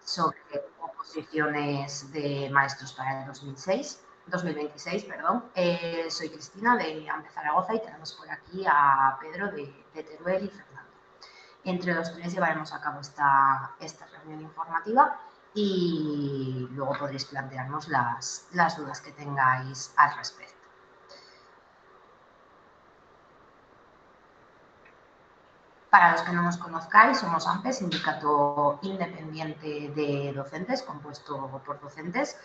sobre oposiciones de maestros para el 2026, perdón. Soy Cristina de AMPE Zaragoza y tenemos por aquí a Pedro de Teruel y Fernando. Entre los tres llevaremos a cabo esta reunión informativa y luego podréis plantearnos las dudas que tengáis al respecto. Para los que no nos conozcáis, somos AMPE, Sindicato Independiente de Docentes, compuesto por docentes,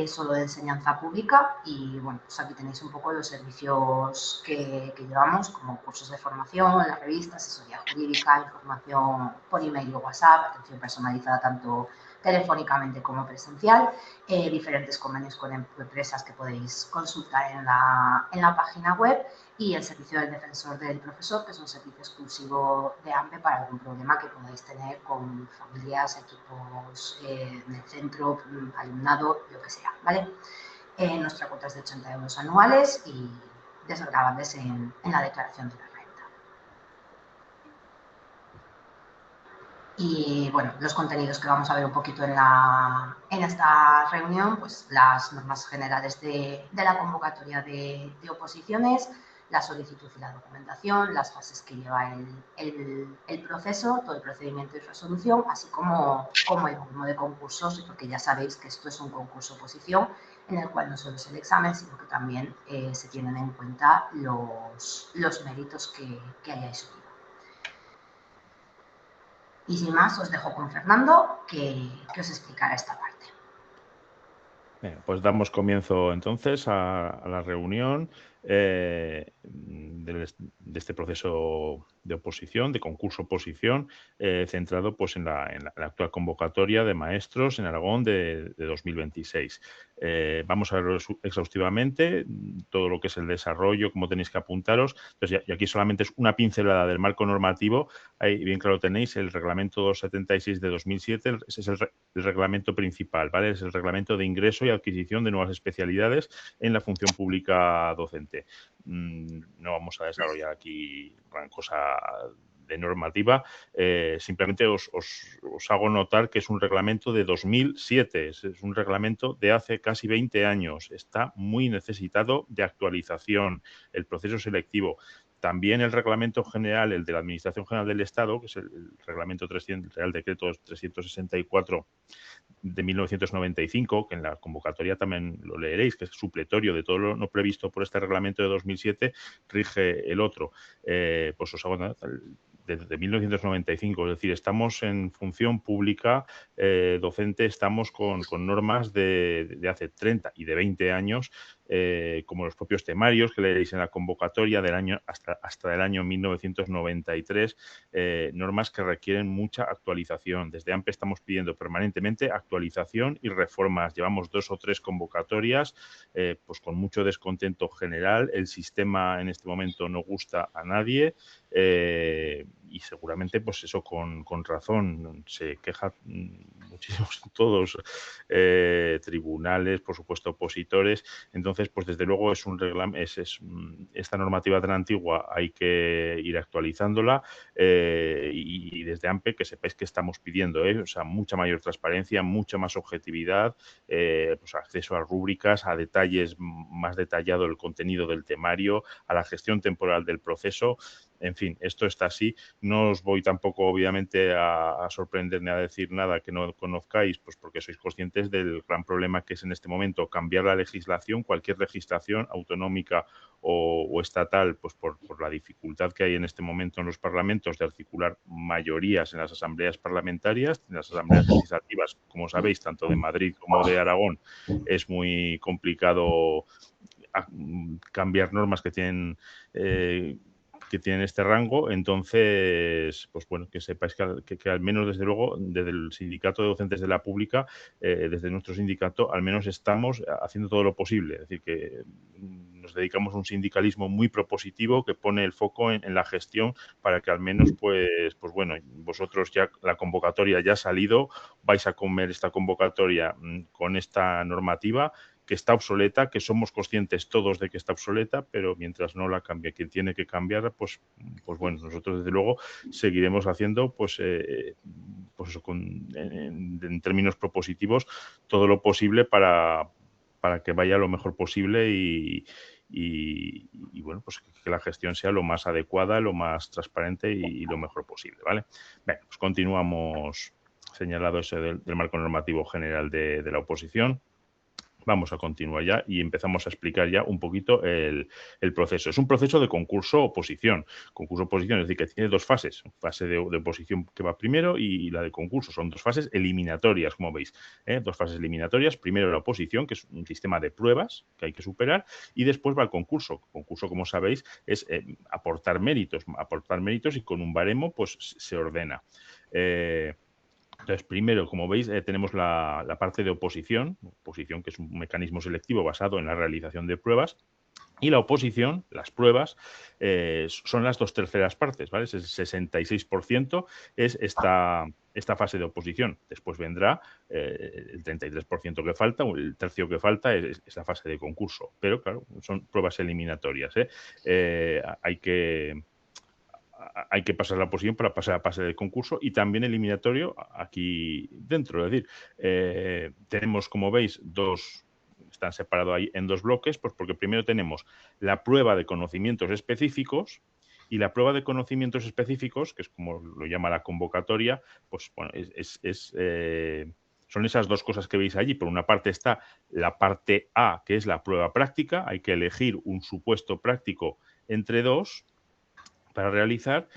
solo de enseñanza pública. Y bueno, pues aquí tenéis un poco los servicios que llevamos, como cursos de formación, la revista, asesoría jurídica, información por email o WhatsApp, atención personalizada tanto telefónicamente como presencial, diferentes convenios con empresas que podéis consultar en la página web, y el servicio del defensor del profesor, que es un servicio exclusivo de AMPE para algún problema que podáis tener con familias, equipos del centro, alumnado, lo que sea, ¿vale? Nuestra cuota es de 80 euros anuales y desgravables en la declaración de la renta. Y bueno, los contenidos que vamos a ver un poquito en esta reunión, pues las normas generales de la convocatoria de oposiciones, la solicitud y la documentación, las fases que lleva el proceso, todo el procedimiento y resolución, así como el volumen de concursos, porque ya sabéis que esto es un concurso-oposición en el cual no solo es el examen, sino que también se tienen en cuenta los méritos que hayáis subido. Y sin más, os dejo con Fernando, que os explicará esta parte. Pues damos comienzo entonces a la reunión de este proceso de oposición, de concurso-oposición, centrado pues en la actual convocatoria de maestros en Aragón de 2026. Vamos a verlo exhaustivamente, todo lo que es el desarrollo, cómo tenéis que apuntaros. Entonces, y aquí solamente es una pincelada del marco normativo. Ahí bien claro tenéis el reglamento 276 de 2007, ese es el reglamento principal, ¿vale? Es el reglamento de ingreso y adquisición de nuevas especialidades en la función pública docente. No vamos a desarrollar aquí gran cosa de normativa, simplemente os hago notar que es un reglamento de 2007, es un reglamento de hace casi 20 años, está muy necesitado de actualización, el proceso selectivo. También el reglamento general, el de la Administración General del Estado, que es el reglamento 300, Real Decreto 364 de 1995, que en la convocatoria también lo leeréis, que es supletorio de todo lo no previsto por este reglamento de 2007, rige el otro. Pues os hago de 1995, es decir, estamos en función pública docente, estamos con normas de hace 30 y de 20 años, como los propios temarios que leeréis en la convocatoria del año hasta el año 1993, normas que requieren mucha actualización. Desde AMPE estamos pidiendo permanentemente actualización y reformas. Llevamos 2 o 3 convocatorias, pues con mucho descontento general. El sistema en este momento no gusta a nadie, y seguramente pues eso con razón se quejan muchísimos todos, tribunales, por supuesto opositores. Entonces pues desde luego es un esta normativa tan antigua, hay que ir actualizándola, y desde AMPE que sepáis que estamos pidiendo, o sea, mucha mayor transparencia, mucha más objetividad, pues acceso a rúbricas, a detalles más detallado el contenido del temario, a la gestión temporal del proceso. En fin, esto está así. No os voy tampoco, obviamente, a sorprender ni a decir nada que no conozcáis, pues porque sois conscientes del gran problema que es en este momento cambiar la legislación, cualquier legislación autonómica o estatal, pues por la dificultad que hay en este momento en los parlamentos de articular mayorías en las asambleas parlamentarias, en las asambleas legislativas, como sabéis, tanto de Madrid como de Aragón, es muy complicado cambiar normas que tienen este rango. Entonces, pues bueno, que sepáis que al menos desde luego, desde el Sindicato de Docentes de la Pública, desde nuestro sindicato, al menos estamos haciendo todo lo posible. Es decir, que nos dedicamos a un sindicalismo muy propositivo que pone el foco en la gestión para que al menos, pues bueno, vosotros ya la convocatoria ya ha salido, vais a comer esta convocatoria con esta normativa que está obsoleta, que somos conscientes todos de que está obsoleta, pero mientras no la cambie quien tiene que cambiar, pues bueno, nosotros desde luego seguiremos haciendo pues eso, en términos propositivos todo lo posible para que vaya lo mejor posible y bueno, pues que la gestión sea lo más adecuada, lo más transparente y lo mejor posible, ¿vale? Bien, pues continuamos señalado ese del marco normativo general de la oposición. Vamos a continuar ya y empezamos a explicar ya un poquito el proceso. Es un proceso de concurso-oposición. Concurso-oposición es decir, que tiene dos fases. Fase de oposición que va primero y la de concurso. Son dos fases eliminatorias, como veis. Dos fases eliminatorias. Primero la oposición, que es un sistema de pruebas que hay que superar, y después va el concurso. El concurso, como sabéis, es aportar méritos y con un baremo pues se ordena. Entonces, primero, como veis, tenemos la parte de oposición, que es un mecanismo selectivo basado en la realización de pruebas, y la oposición, las pruebas, son las dos terceras partes, ¿vale? El 66% es esta fase de oposición. Después vendrá el 33% que falta, o el tercio que falta es la fase de concurso. Pero, claro, son pruebas eliminatorias, hay que pasar la oposición para pasar a fase de concurso y también eliminatorio aquí dentro. Es decir, tenemos, como veis, están separados ahí en dos bloques, pues porque primero tenemos la prueba de conocimientos específicos y la prueba de conocimientos específicos, que es como lo llama la convocatoria, pues bueno, son esas dos cosas que veis allí. Por una parte está la parte A, que es la prueba práctica, hay que elegir un supuesto práctico entre dos para realizar,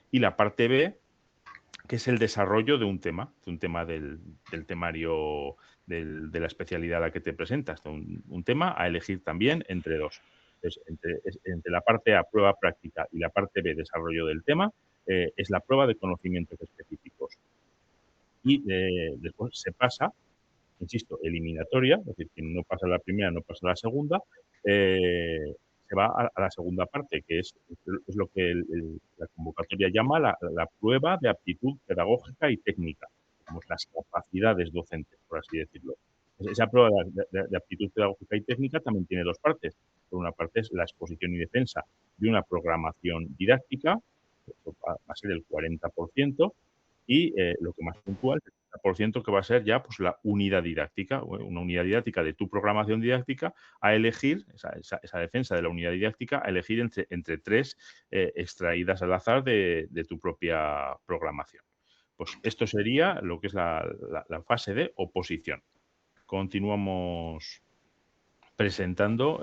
y la parte B, que es el desarrollo de un tema del temario de la especialidad a la que te presentas, un tema a elegir también entre dos. Entonces, entre la parte A, prueba práctica, y la parte B, desarrollo del tema, es la prueba de conocimientos específicos. Y después se pasa, insisto, eliminatoria, es decir, quien no pasa la primera no pasa la segunda, se va a la segunda parte, que es lo que la convocatoria llama la prueba de aptitud pedagógica y técnica, digamos, las capacidades docentes, por así decirlo. Esa prueba de aptitud pedagógica y técnica también tiene dos partes. Por una parte es la exposición y defensa de una programación didáctica, eso va a ser el 40%, y lo que más puntual, el 30% que va a ser ya pues la unidad didáctica, una unidad didáctica de tu programación didáctica a elegir, esa defensa de la unidad didáctica, a elegir entre tres extraídas al azar de tu propia programación. Pues esto sería lo que es la fase de oposición. Continuamos presentando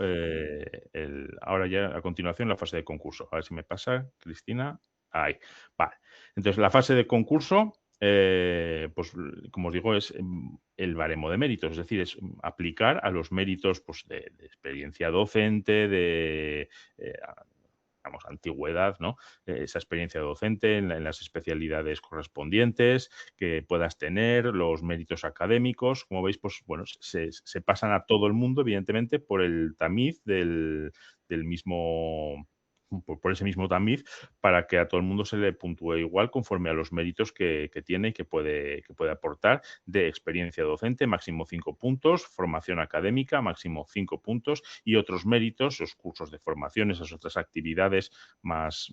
ahora ya a continuación la fase de concurso. A ver si me pasa, Cristina. Ahí. Vale. Entonces, la fase de concurso, pues como os digo, es el baremo de méritos, es decir, es aplicar a los méritos pues, de experiencia docente, de antigüedad, ¿no? Esa experiencia docente en las especialidades correspondientes que puedas tener, los méritos académicos, como veis, pues bueno, se pasan a todo el mundo, evidentemente, por el tamiz del mismo, por ese mismo tamiz, para que a todo el mundo se le puntúe igual conforme a los méritos que tiene y que puede aportar de experiencia docente, máximo 5 puntos, formación académica, máximo 5 puntos, y otros méritos, esos cursos de formación, esas otras actividades más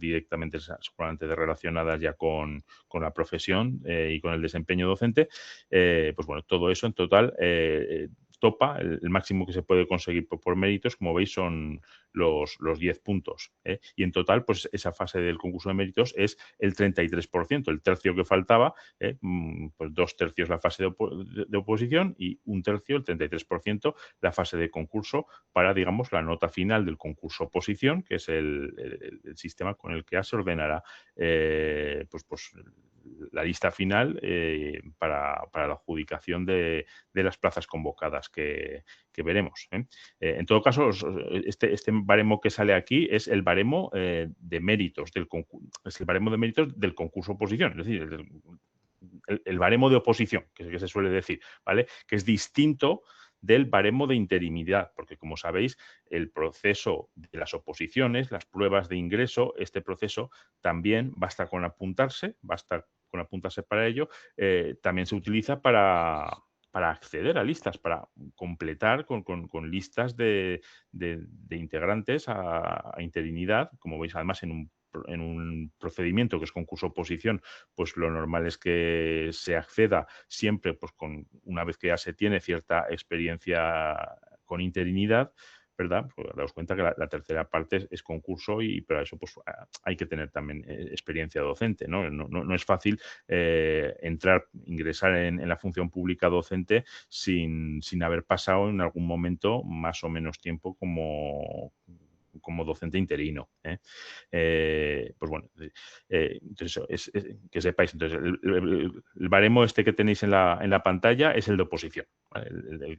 directamente, seguramente relacionadas ya con la profesión y con el desempeño docente, pues bueno, todo eso en total topa, el máximo que se puede conseguir por méritos, como veis, son los 10 puntos. Y en total, pues esa fase del concurso de méritos es el 33%, el tercio que faltaba, pues 2/3 la fase de oposición y 1/3, el 33%, la fase de concurso para, digamos, la nota final del concurso oposición, que es el sistema con el que se ordenará pues la lista final para la adjudicación de las plazas convocadas que veremos. En todo caso, este baremo que sale aquí es el baremo de méritos es el baremo de méritos del concurso oposición, es decir, el baremo de oposición, que se suele decir, ¿vale? Que es distinto del baremo de interinidad, porque como sabéis, el proceso de las oposiciones, las pruebas de ingreso, este proceso también basta con apuntarse para ello, también se utiliza para para acceder a listas, para completar con listas de integrantes a interinidad. Como veis, además, en un procedimiento que es concurso-oposición, pues lo normal es que se acceda siempre, pues una vez que ya se tiene cierta experiencia con interinidad, ¿verdad? Pues daos cuenta que la tercera parte es concurso y para eso pues hay que tener también experiencia docente, ¿no? No es fácil ingresar en la función pública docente sin haber pasado en algún momento más o menos tiempo como docente interino. Pues bueno, entonces que sepáis, entonces el baremo este que tenéis en la pantalla es el de oposición, ¿vale? El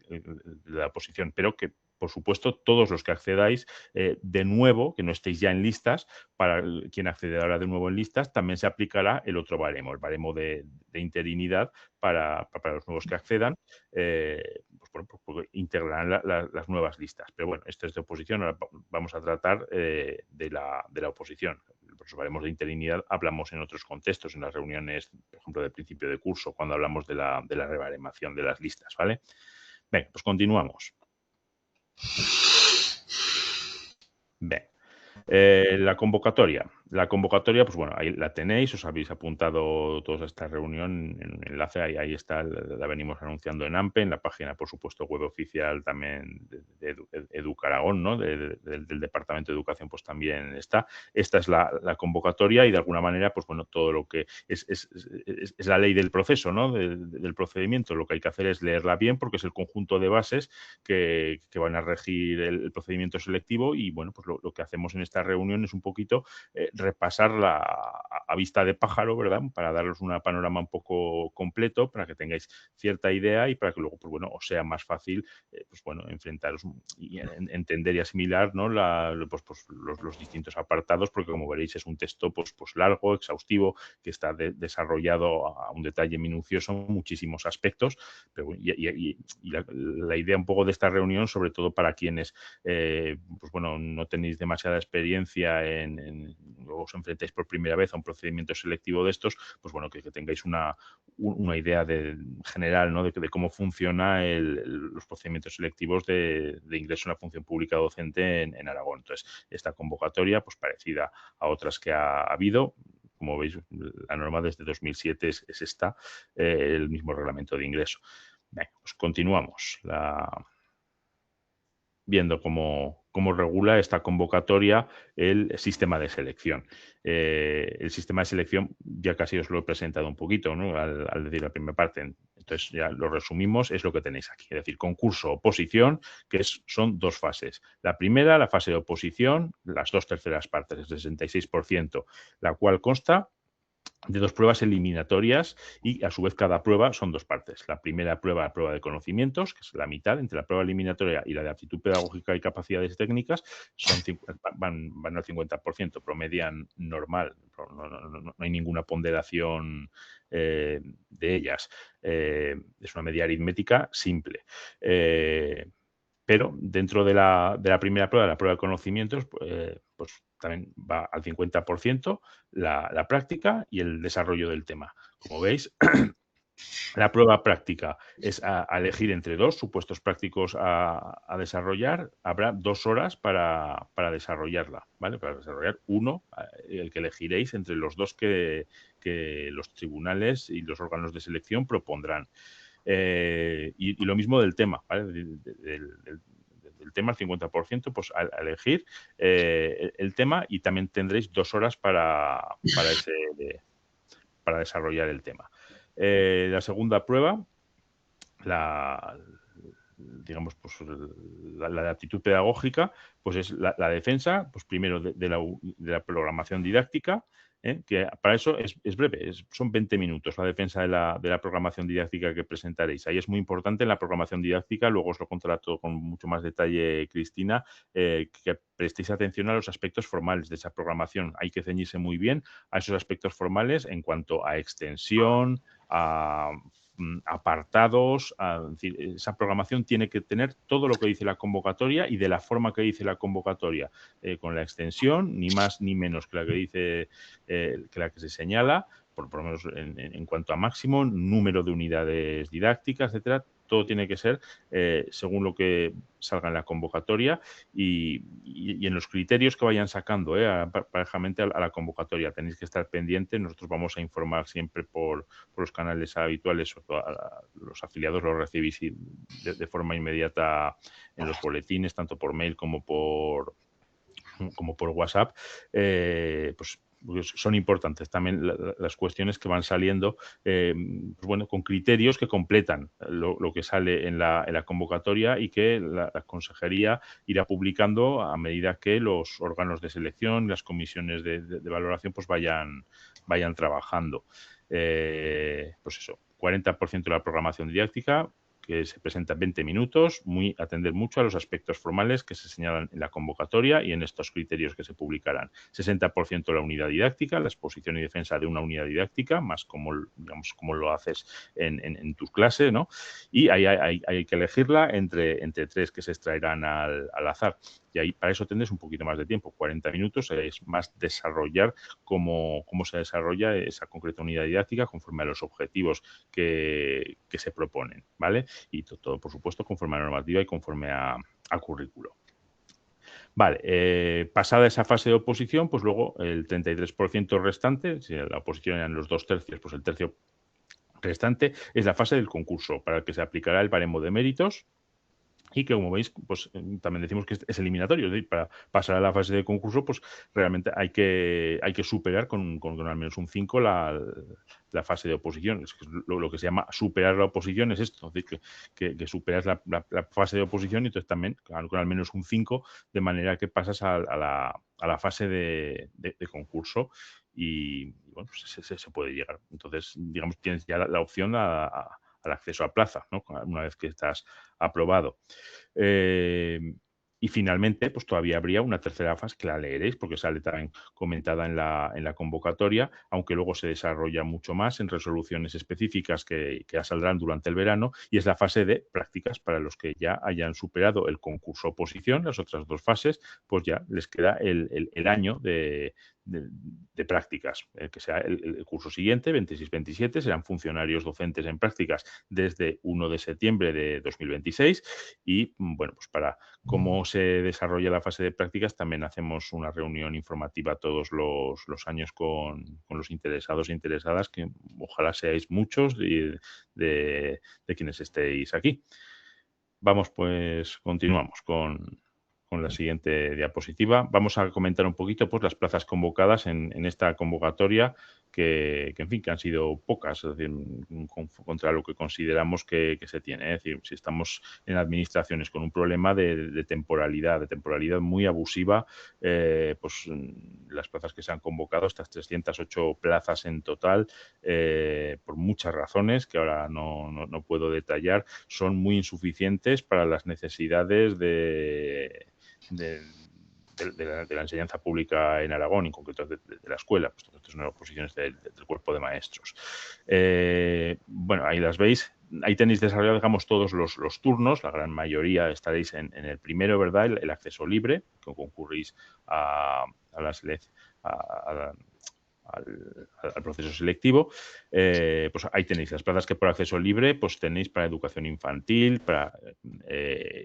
de la oposición, pero que por supuesto todos los que accedáis de nuevo, que no estéis ya en listas, para quien accede ahora de nuevo en listas, también se aplicará el otro baremo, el baremo de interinidad para los nuevos que accedan, pues bueno, pues integrarán las nuevas listas. Pero bueno, esto es de oposición, ahora vamos a tratar de la oposición. Los baremos de interinidad hablamos en otros contextos, en las reuniones, por ejemplo, de principio de curso, cuando hablamos de la rebaremación de las listas, ¿vale? Venga, pues continuamos. Bien. La convocatoria. La convocatoria, pues bueno, ahí la tenéis, os habéis apuntado todos a esta reunión en un enlace, ahí está, la venimos anunciando en AMPE, en la página, por supuesto, web oficial también de Educaragón, ¿no? Del Departamento de Educación, pues también está. Esta es la convocatoria y de alguna manera, pues bueno, todo lo que es la ley del proceso, ¿no? Del procedimiento. Lo que hay que hacer es leerla bien porque es el conjunto de bases que van a regir el procedimiento selectivo y, bueno, pues lo que hacemos en esta reunión es un poquito repasarla a vista de pájaro, ¿verdad? Para daros un panorama un poco completo, para que tengáis cierta idea y para que luego, pues bueno, os sea más fácil, pues bueno, enfrentaros y entender y asimilar, ¿no? Pues los distintos apartados, porque como veréis es un texto pues largo, exhaustivo, que está desarrollado a un detalle minucioso, muchísimos aspectos, pero la idea un poco de esta reunión, sobre todo para quienes, pues bueno, no tenéis demasiada experiencia luego os enfrentáis por primera vez a un procedimiento selectivo de estos, pues bueno, que tengáis una idea general, ¿no? de cómo funciona los procedimientos selectivos de ingreso en la función pública docente en Aragón. Entonces, esta convocatoria, pues parecida a otras que ha habido, como veis, la norma desde 2007 es esta, el mismo reglamento de ingreso. Venga, pues continuamos. Viendo cómo regula esta convocatoria el sistema de selección. El sistema de selección ya casi os lo he presentado un poquito, ¿no? al decir la primera parte. Entonces ya lo resumimos, es lo que tenéis aquí. Es decir, concurso, oposición, que son dos fases. La primera, la fase de oposición, las dos terceras partes, el 66%, la cual consta de dos pruebas eliminatorias y a su vez cada prueba son dos partes. La primera prueba, la prueba de conocimientos, que es la mitad entre la prueba eliminatoria y la de aptitud pedagógica y capacidades técnicas, van al 50%, promedian normal, no hay ninguna ponderación de ellas. Es una media aritmética simple. Pero dentro de la primera prueba, la prueba de conocimientos, pues también va al 50% la práctica y el desarrollo del tema. Como veis, la prueba práctica es a elegir entre dos supuestos prácticos a desarrollar. Habrá 2 horas para desarrollarla, ¿vale? Para desarrollar uno, el que elegiréis entre los dos que los tribunales y los órganos de selección propondrán. Y lo mismo del tema, ¿vale? Del tema, el 50%, pues a elegir el tema y también tendréis 2 horas para desarrollar el tema. La segunda prueba, digamos, pues la de aptitud pedagógica, pues es la defensa, pues primero de la programación didáctica, que para eso es breve, son 20 minutos la defensa de la programación didáctica que presentaréis. Ahí es muy importante en la programación didáctica, luego os lo contará todo con mucho más detalle Cristina, que prestéis atención a los aspectos formales de esa programación. Hay que ceñirse muy bien a esos aspectos formales en cuanto a extensión, a apartados, es decir, esa programación tiene que tener todo lo que dice la convocatoria y de la forma que dice la convocatoria, con la extensión, ni más ni menos que la que dice, que la que se señala, por lo menos en cuanto a máximo, número de unidades didácticas, etcétera, todo tiene que ser según lo que salga en la convocatoria y en los criterios que vayan sacando parejamente a la convocatoria. Tenéis que estar pendientes. Nosotros vamos a informar siempre por los canales habituales. Los afiliados los recibís de forma inmediata en los boletines, tanto por mail como por WhatsApp. Pues son importantes también las cuestiones que van saliendo, pues bueno, con criterios que completan lo que sale en la convocatoria y que la consejería irá publicando a medida que los órganos de selección, las comisiones de valoración, pues vayan trabajando. Pues eso, 40% de la programación didáctica, que se presenta en 20 minutos, atender mucho a los aspectos formales que se señalan en la convocatoria y en estos criterios que se publicarán. 60% de la unidad didáctica, la exposición y defensa de una unidad didáctica, más como lo haces en tu clase, ¿no? Y hay que elegirla entre 3 que se extraerán al azar. Y ahí para eso tendréis un poquito más de tiempo, 40 minutos, es más desarrollar cómo se desarrolla esa concreta unidad didáctica conforme a los objetivos que se proponen, ¿vale? Y todo, por supuesto, conforme a la normativa y conforme a currículo. Vale, pasada esa fase de oposición, pues luego el 33% restante, si la oposición eran los 2/3, pues el tercio restante es la fase del concurso, para el que se aplicará el baremo de méritos. Y que, como veis, pues también decimos que es eliminatorio. Es decir, para pasar a la fase de concurso, pues realmente hay que superar con al menos un 5 la fase de oposición. Es que lo que se llama superar la oposición es esto. Es decir, que superas la fase de oposición y entonces también con al menos un 5, de manera que pasas a la fase de concurso y bueno, pues se puede llegar. Entonces, digamos, tienes ya la opción al acceso a plaza, ¿no? Una vez que estás aprobado. Y finalmente, pues todavía habría una tercera fase que la leeréis porque sale también comentada en la convocatoria, aunque luego se desarrolla mucho más en resoluciones específicas que ya saldrán durante el verano, y es la fase de prácticas para los que ya hayan superado el concurso oposición. Las otras 2 fases, pues ya les queda el año de prácticas, que sea el curso siguiente, 26-27, serán funcionarios docentes en prácticas desde 1 de septiembre de 2026 y, bueno, pues para cómo se desarrolla la fase de prácticas también hacemos una reunión informativa todos los años con los interesados e interesadas, que ojalá seáis muchos de quienes estéis aquí. Vamos, pues continuamos con la siguiente diapositiva. Vamos a comentar un poquito pues las plazas convocadas en esta convocatoria que, en fin, que han sido pocas, es decir, contra lo que consideramos que se tiene. Es decir, si estamos en administraciones con un problema de temporalidad muy abusiva, pues las plazas que se han convocado, estas 308 plazas en total, por muchas razones que ahora no puedo detallar, son muy insuficientes para las necesidades de la enseñanza pública en Aragón, en concreto de la escuela, pues esto son las posiciones del cuerpo de maestros. Bueno, ahí las veis. Ahí tenéis desarrollados, digamos, todos los turnos, la gran mayoría estaréis en el primero, ¿verdad? El acceso libre, que concurrís a la selección, al proceso selectivo. Pues ahí tenéis las plazas que por acceso libre pues tenéis para educación infantil, para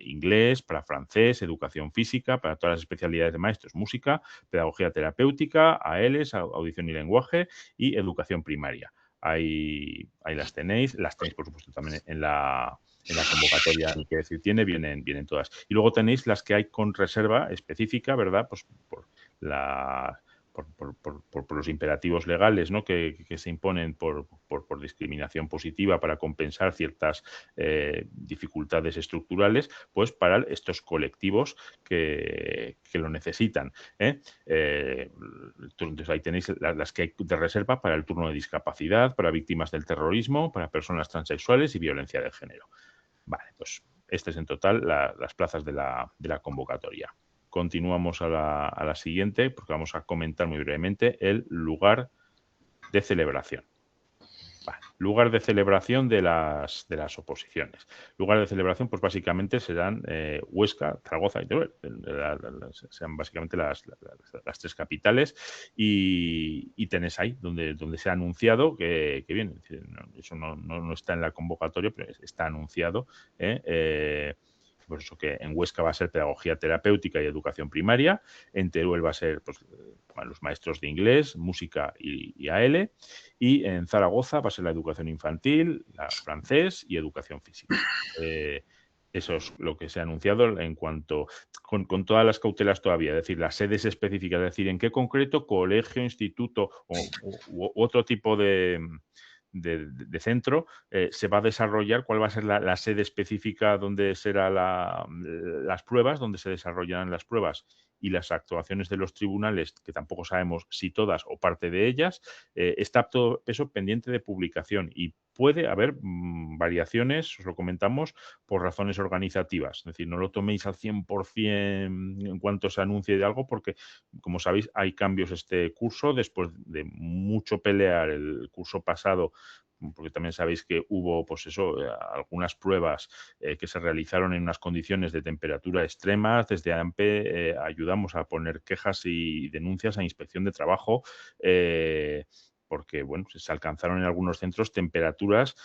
inglés, para francés, educación física, para todas las especialidades de maestros, música, pedagogía terapéutica, AELES, audición y lenguaje y educación primaria. Ahí las tenéis por supuesto también en la convocatoria, que decir tiene, vienen todas. Y luego tenéis las que hay con reserva específica, ¿verdad? Pues por los imperativos legales, ¿no? que se imponen por discriminación positiva para compensar ciertas dificultades estructurales, pues para estos colectivos que lo necesitan. Entonces ahí tenéis las que hay de reserva para el turno de discapacidad, para víctimas del terrorismo, para personas transexuales y violencia de género. Vale, pues estas en total las plazas de la convocatoria. Continuamos a la siguiente porque vamos a comentar muy brevemente el lugar de celebración. Vale. Lugar de celebración de las oposiciones. Lugar de celebración, pues básicamente serán Huesca, Zaragoza y Teruel. Sean básicamente las tres capitales y tenés ahí donde se ha anunciado que viene. Eso no está en la convocatoria, pero está anunciado. Por eso que en Huesca va a ser pedagogía terapéutica y educación primaria, en Teruel va a ser pues, los maestros de inglés, música y AL, y en Zaragoza va a ser la educación infantil, la francés y educación física. Eso es lo que se ha anunciado en cuanto, con todas las cautelas todavía, es decir, las sedes específicas, es decir, en qué concreto colegio, instituto u otro tipo de centro se va a desarrollar, cuál va a ser la sede específica donde serán las pruebas, donde se desarrollarán las pruebas y las actuaciones de los tribunales, que tampoco sabemos si todas o parte de ellas, está todo eso pendiente de publicación y puede haber variaciones, os lo comentamos, por razones organizativas. Es decir, no lo toméis al 100% en cuanto se anuncie de algo, porque, como sabéis, hay cambios este curso, después de mucho pelear el curso pasado, porque también sabéis que hubo, pues eso, algunas pruebas que se realizaron en unas condiciones de temperatura extremas. Desde AMPE ayudamos a poner quejas y denuncias a Inspección de Trabajo, porque bueno, se alcanzaron en algunos centros temperaturas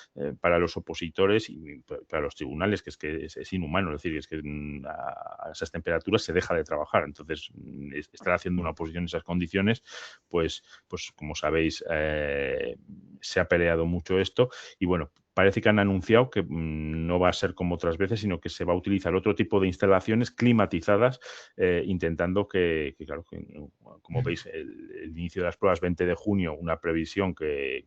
para los opositores y para los tribunales, que es inhumano. Es decir, es que a esas temperaturas se deja de trabajar. Entonces, estar haciendo una oposición en esas condiciones, pues como sabéis, se ha peleado mucho esto y bueno, parece que han anunciado que no va a ser como otras veces, sino que se va a utilizar otro tipo de instalaciones climatizadas, intentando claro, como veis, el inicio de las pruebas 20 de junio, una previsión que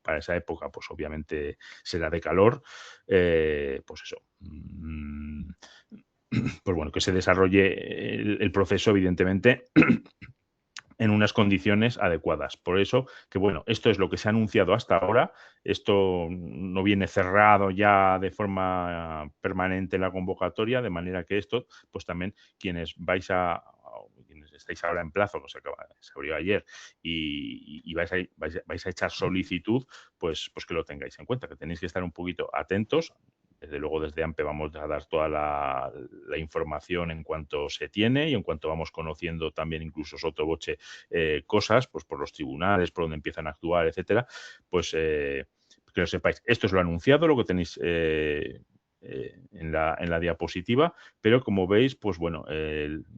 para esa época, pues obviamente será de calor, pues eso. Pues bueno, que se desarrolle el proceso, evidentemente, en unas condiciones adecuadas. Por eso que, bueno, esto es lo que se ha anunciado hasta ahora. Esto no viene cerrado ya de forma permanente en la convocatoria, de manera que esto, pues también quienes quienes estáis ahora en plazo, que se abrió ayer, y vais a echar solicitud, pues que lo tengáis en cuenta, que tenéis que estar un poquito atentos. Desde luego, desde AMPE vamos a dar toda la información en cuanto se tiene y en cuanto vamos conociendo también incluso sotto voce cosas, pues por los tribunales, por donde empiezan a actuar, etcétera, pues que lo sepáis. Esto es lo anunciado, lo que tenéis en la diapositiva, pero como veis, pues bueno,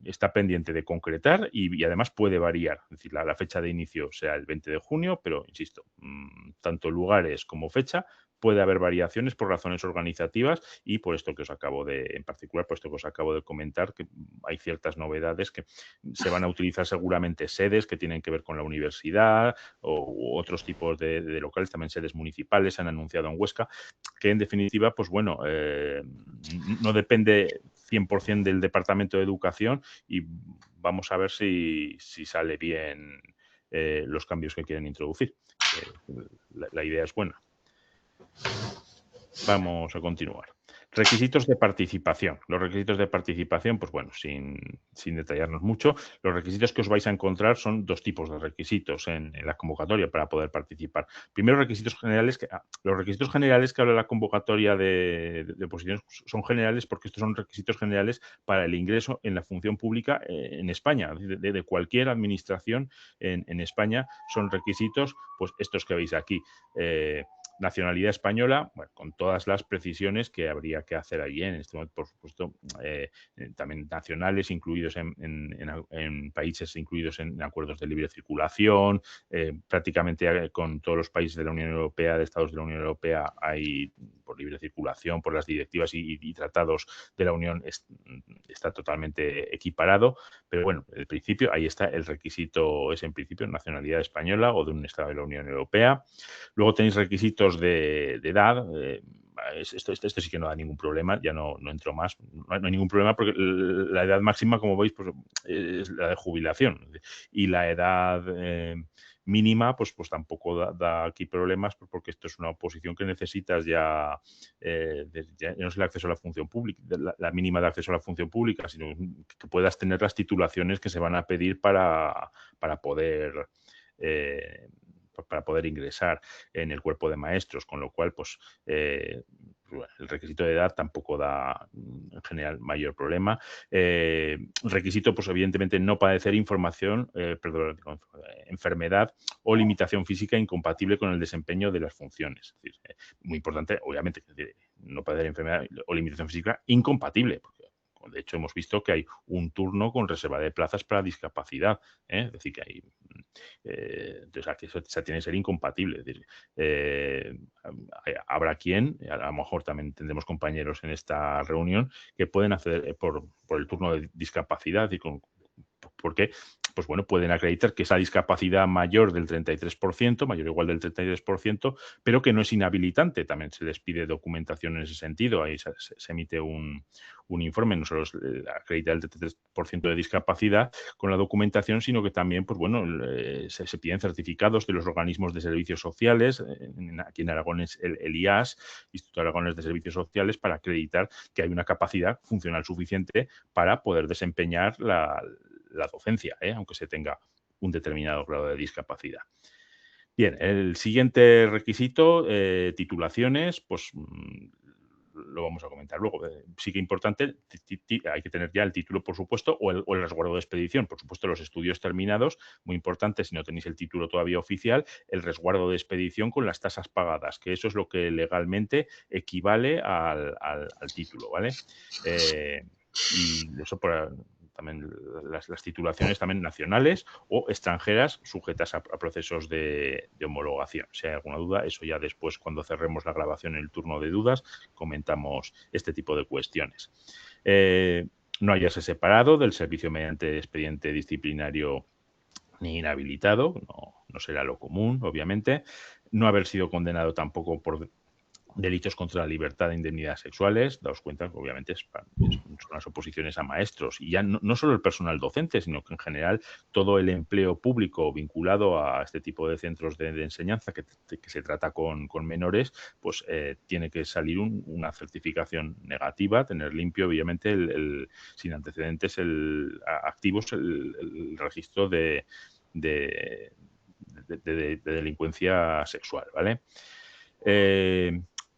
está pendiente de concretar y además puede variar. Es decir, la fecha de inicio sea el 20 de junio, pero insisto, tanto lugares como fecha puede haber variaciones por razones organizativas y por esto que os acabo en particular, por esto que os acabo de comentar, que hay ciertas novedades que se van a utilizar seguramente sedes que tienen que ver con la universidad u otros tipos de locales, también sedes municipales se han anunciado en Huesca, que en definitiva, pues bueno, no depende 100% del Departamento de Educación y vamos a ver si sale bien los cambios que quieren introducir. La idea es buena. Vamos a continuar. Requisitos de participación. Los requisitos de participación, pues bueno, sin detallarnos mucho, los requisitos que os vais a encontrar son dos tipos de requisitos en la convocatoria para poder participar. Primero, requisitos generales. Los requisitos generales que habla la convocatoria de oposiciones son generales porque estos son requisitos generales para el ingreso en la función pública en España, de cualquier administración en España. Son requisitos, pues estos que veis aquí. Nacionalidad española, bueno, con todas las precisiones que habría que hacer allí en este momento, por supuesto, también nacionales incluidos en países incluidos en acuerdos de libre circulación, prácticamente con todos los países de la Unión Europea, de Estados de la Unión Europea, hay por libre circulación, por las directivas y tratados de la Unión está totalmente equiparado, pero bueno, el principio, ahí está el requisito, es en principio nacionalidad española o de un Estado de la Unión Europea. Luego tenéis requisitos de edad. Esto sí que no da ningún problema, ya no entro más. No hay ningún problema porque la edad máxima, como veis, pues, es la de jubilación. Y la edad mínima, pues tampoco da aquí problemas porque esto es una oposición que necesitas ya no es el acceso a la función pública, la mínima de acceso a la función pública, sino que puedas tener las titulaciones que se van a pedir para poder para poder ingresar en el cuerpo de maestros, con lo cual, pues, el requisito de edad tampoco da, en general, mayor problema. Requisito, pues, evidentemente, no padecer enfermedad o limitación física incompatible con el desempeño de las funciones. Es decir, muy importante, obviamente, no padecer enfermedad o limitación física incompatible, porque de hecho hemos visto que hay un turno con reserva de plazas para discapacidad, ¿eh? Es decir, que hay entonces aquí eso tiene que ser incompatible. Es decir, habrá quien, a lo mejor también tendremos compañeros en esta reunión, que pueden acceder por el turno de discapacidad y porque, pues bueno, pueden acreditar que esa discapacidad mayor del 33%, mayor o igual del 33%, pero que no es inhabilitante. También se les pide documentación en ese sentido. Ahí se emite un informe, no solo acredita el 33% de discapacidad con la documentación, sino que también, pues bueno, se piden certificados de los organismos de servicios sociales. Aquí en Aragón es el IAS, Instituto Aragonés de Servicios Sociales, para acreditar que hay una capacidad funcional suficiente para poder desempeñar la docencia, aunque se tenga un determinado grado de discapacidad. Bien, el siguiente requisito, titulaciones, pues lo vamos a comentar luego. Sí que importante, hay que tener ya el título, por supuesto, o el resguardo de expedición. Por supuesto, los estudios terminados, muy importante, si no tenéis el título todavía oficial, el resguardo de expedición con las tasas pagadas, que eso es lo que legalmente equivale al título, ¿vale? Y eso también las titulaciones también nacionales o extranjeras sujetas a procesos de homologación. Si hay alguna duda, eso ya después, cuando cerremos la grabación en el turno de dudas, comentamos este tipo de cuestiones. No hayarse separado del servicio mediante expediente disciplinario ni inhabilitado, no será lo común, obviamente. No haber sido condenado tampoco por delitos contra la libertad e indemnidades sexuales. Daos cuenta que obviamente son las oposiciones a maestros y ya no solo el personal docente, sino que en general todo el empleo público vinculado a este tipo de centros de enseñanza que se trata con menores, pues tiene que salir una certificación negativa, tener limpio obviamente sin antecedentes activos el registro de delincuencia sexual, ¿vale?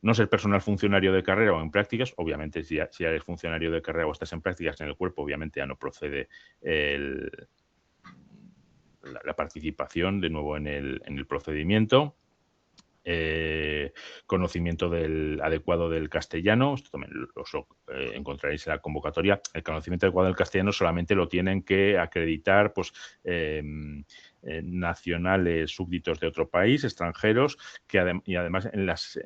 No ser personal funcionario de carrera o en prácticas, obviamente si ya eres funcionario de carrera o estás en prácticas en el cuerpo, obviamente ya no procede la participación de nuevo en el procedimiento. Conocimiento adecuado del castellano, esto también lo encontraréis en la convocatoria. El conocimiento adecuado del castellano solamente lo tienen que acreditar pues nacionales súbditos de otro país, extranjeros, y además en las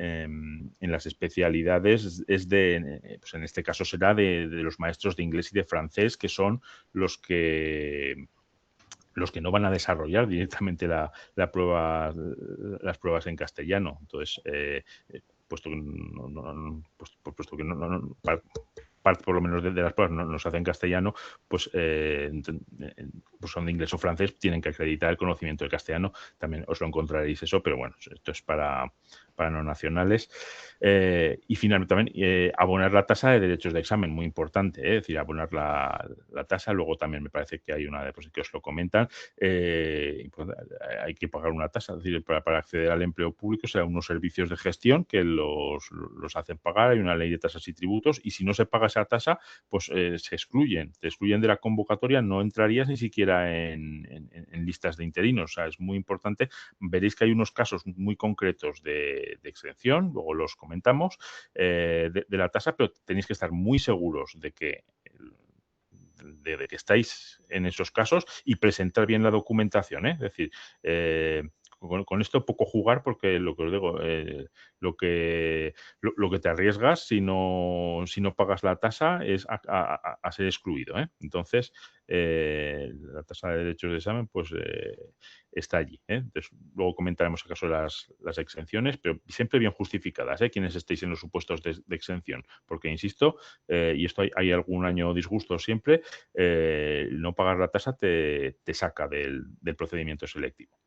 especialidades pues en este caso será de los maestros de inglés y de francés, que son los que no van a desarrollar directamente las pruebas en castellano. Entonces, puesto que parte por lo menos de las pruebas no se hace en castellano, pues son de inglés o francés, tienen que acreditar el conocimiento del castellano. También os lo encontraréis eso, pero bueno, esto es para no nacionales. Y finalmente también abonar la tasa de derechos de examen, muy importante, es decir, abonar la tasa. Luego también me parece que hay una de que os lo comentan. Hay que pagar una tasa, es decir, para acceder al empleo público serán unos servicios de gestión que los hacen pagar, hay una ley de tasas y tributos, y si no se paga esa tasa, pues te excluyen de la convocatoria, no entrarías ni siquiera en listas de interinos. O sea, es muy importante. Veréis que hay unos casos muy concretos de exención, luego los comentamos, de la tasa, pero tenéis que estar muy seguros de que estáis en esos casos y presentar bien la documentación, ¿eh? Es decir, con esto poco jugar, porque lo que os digo, lo que te arriesgas si no pagas la tasa es a ser excluido, ¿eh? Entonces, la tasa de derechos de examen pues está allí, ¿eh? Entonces, luego comentaremos acaso las exenciones, pero siempre bien justificadas, ¿eh? Quienes estéis en los supuestos de exención, porque insisto, y esto hay algún año disgusto siempre, no pagar la tasa te saca del procedimiento selectivo.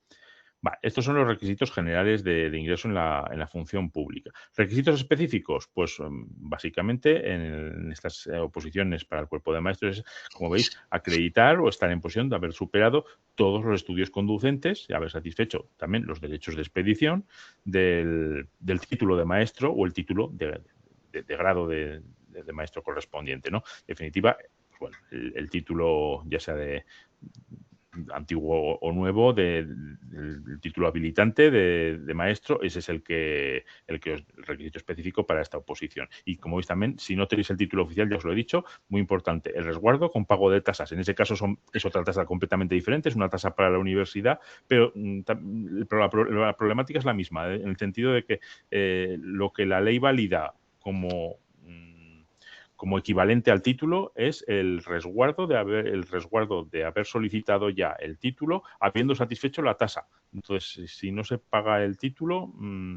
Estos son los requisitos generales de ingreso en la función pública. ¿Requisitos específicos? Pues básicamente en estas oposiciones para el cuerpo de maestros es, como veis, acreditar o estar en posición de haber superado todos los estudios conducentes y haber satisfecho también los derechos de expedición del título de maestro o el título de grado de maestro correspondiente, ¿no? En definitiva, pues bueno, el título, ya sea de antiguo o nuevo, del título habilitante de maestro, ese es el requisito específico para esta oposición. Y como veis también, si no tenéis el título oficial, ya os lo he dicho, muy importante, el resguardo con pago de tasas. En ese caso es otra tasa completamente diferente, es una tasa para la universidad, pero la problemática es la misma, en el sentido de que lo que la ley valida como equivalente al título es el resguardo de haber solicitado ya el título habiendo satisfecho la tasa. Entonces, si no se paga el título,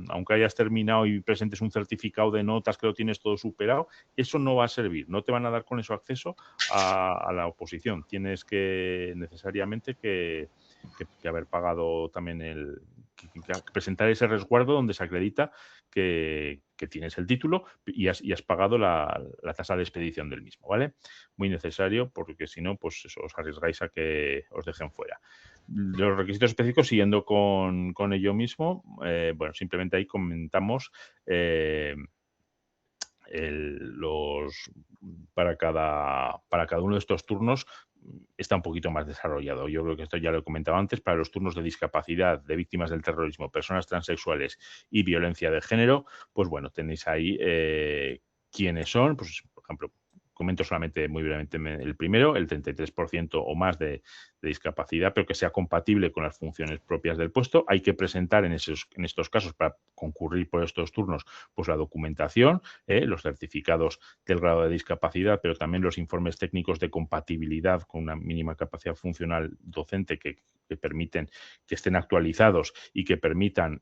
aunque hayas terminado y presentes un certificado de notas que lo tienes todo superado, eso no va a servir. No te van a dar con eso acceso a la oposición. Tienes que necesariamente que haber pagado también que presentar ese resguardo donde se acredita que tienes el título y has pagado la tasa de expedición del mismo, ¿vale? Muy necesario porque si no, pues eso, os arriesgáis a que os dejen fuera. Los requisitos específicos, siguiendo con ello mismo, bueno, simplemente ahí comentamos para cada uno de estos turnos está un poquito más desarrollado. Yo creo que esto ya lo he comentado antes. Para los turnos de discapacidad, de víctimas del terrorismo, personas transexuales y violencia de género, pues bueno, tenéis ahí quiénes son. Pues, por ejemplo, comento solamente muy brevemente el primero, el 33% o más de discapacidad, pero que sea compatible con las funciones propias del puesto. Hay que presentar en estos casos, para concurrir por estos turnos, pues la documentación, los certificados del grado de discapacidad, pero también los informes técnicos de compatibilidad con una mínima capacidad funcional docente que permiten que estén actualizados y que permitan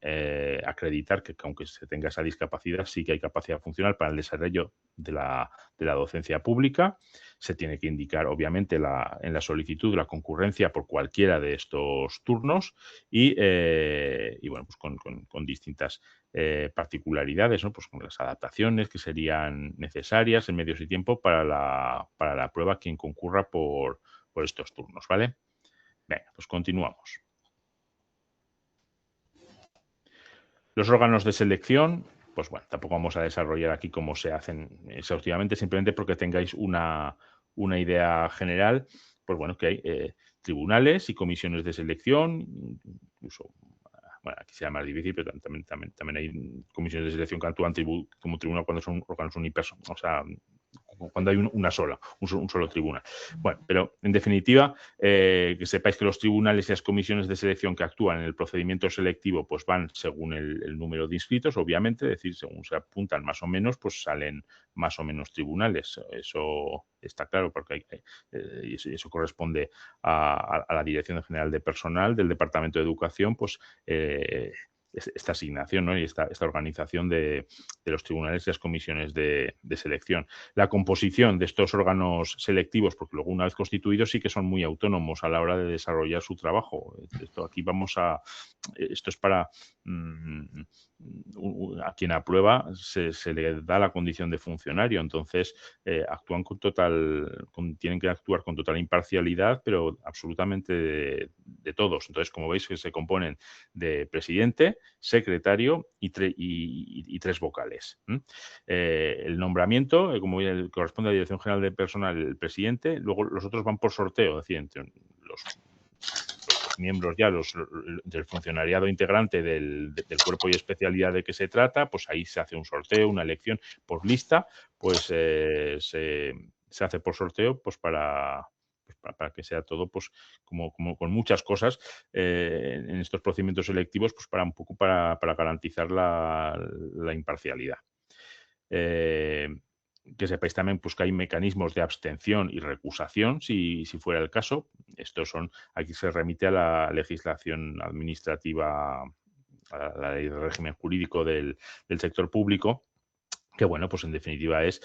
acreditar que aunque se tenga esa discapacidad, sí que hay capacidad funcional para el desarrollo de la docencia pública. Se tiene que indicar, obviamente, en la solicitud la concurrencia por cualquiera de estos turnos y bueno, pues con distintas particularidades, ¿no? Pues con las adaptaciones que serían necesarias en medios y tiempo para la prueba quien concurra por estos turnos, ¿vale? Venga, pues continuamos. Los órganos de selección, pues bueno, tampoco vamos a desarrollar aquí cómo se hacen exhaustivamente, simplemente porque tengáis una idea general. Pues bueno, que hay tribunales y comisiones de selección, incluso, bueno, aquí sea más difícil, pero también hay comisiones de selección que actúan como tribunal cuando son órganos unipersonales, o sea, cuando hay un solo tribunal. Bueno, pero en definitiva, que sepáis que los tribunales y las comisiones de selección que actúan en el procedimiento selectivo pues van según el número de inscritos, obviamente, es decir, según se apuntan más o menos, pues salen más o menos tribunales. Eso está claro porque eso corresponde a la Dirección General de Personal del Departamento de Educación, pues esta asignación, ¿no? Y esta organización de los tribunales y las comisiones de selección. La composición de estos órganos selectivos, porque luego una vez constituidos sí que son muy autónomos a la hora de desarrollar su trabajo. Esto es para a quien aprueba se le da la condición de funcionario, entonces actúan tienen que actuar con total imparcialidad, pero absolutamente de todos. Entonces, como veis, que se componen de presidente, secretario y tres vocales. El nombramiento, como corresponde a la Dirección General de Personal, el presidente, luego los otros van por sorteo, es decir, entre los miembros ya del funcionariado integrante del cuerpo y especialidad de que se trata, pues ahí se hace un sorteo, una elección por lista, pues se hace por sorteo pues para que sea todo pues como con muchas cosas en estos procedimientos selectivos, pues para un poco para garantizar la imparcialidad. Que sepáis también pues, que hay mecanismos de abstención y recusación, si fuera el caso. Aquí se remite a la legislación administrativa, a la ley de régimen jurídico del sector público, que bueno, pues en definitiva es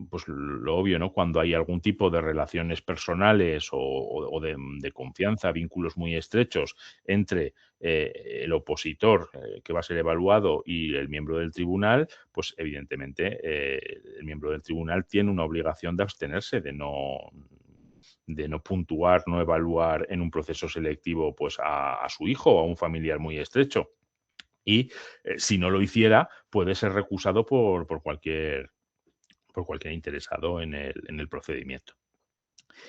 pues lo obvio, ¿no? Cuando hay algún tipo de relaciones personales o de confianza, vínculos muy estrechos entre el opositor que va a ser evaluado y el miembro del tribunal, pues evidentemente el miembro del tribunal tiene una obligación de abstenerse, de no puntuar, no evaluar en un proceso selectivo pues a su hijo o a un familiar muy estrecho. Y si no lo hiciera, puede ser recusado por cualquier interesado en el procedimiento.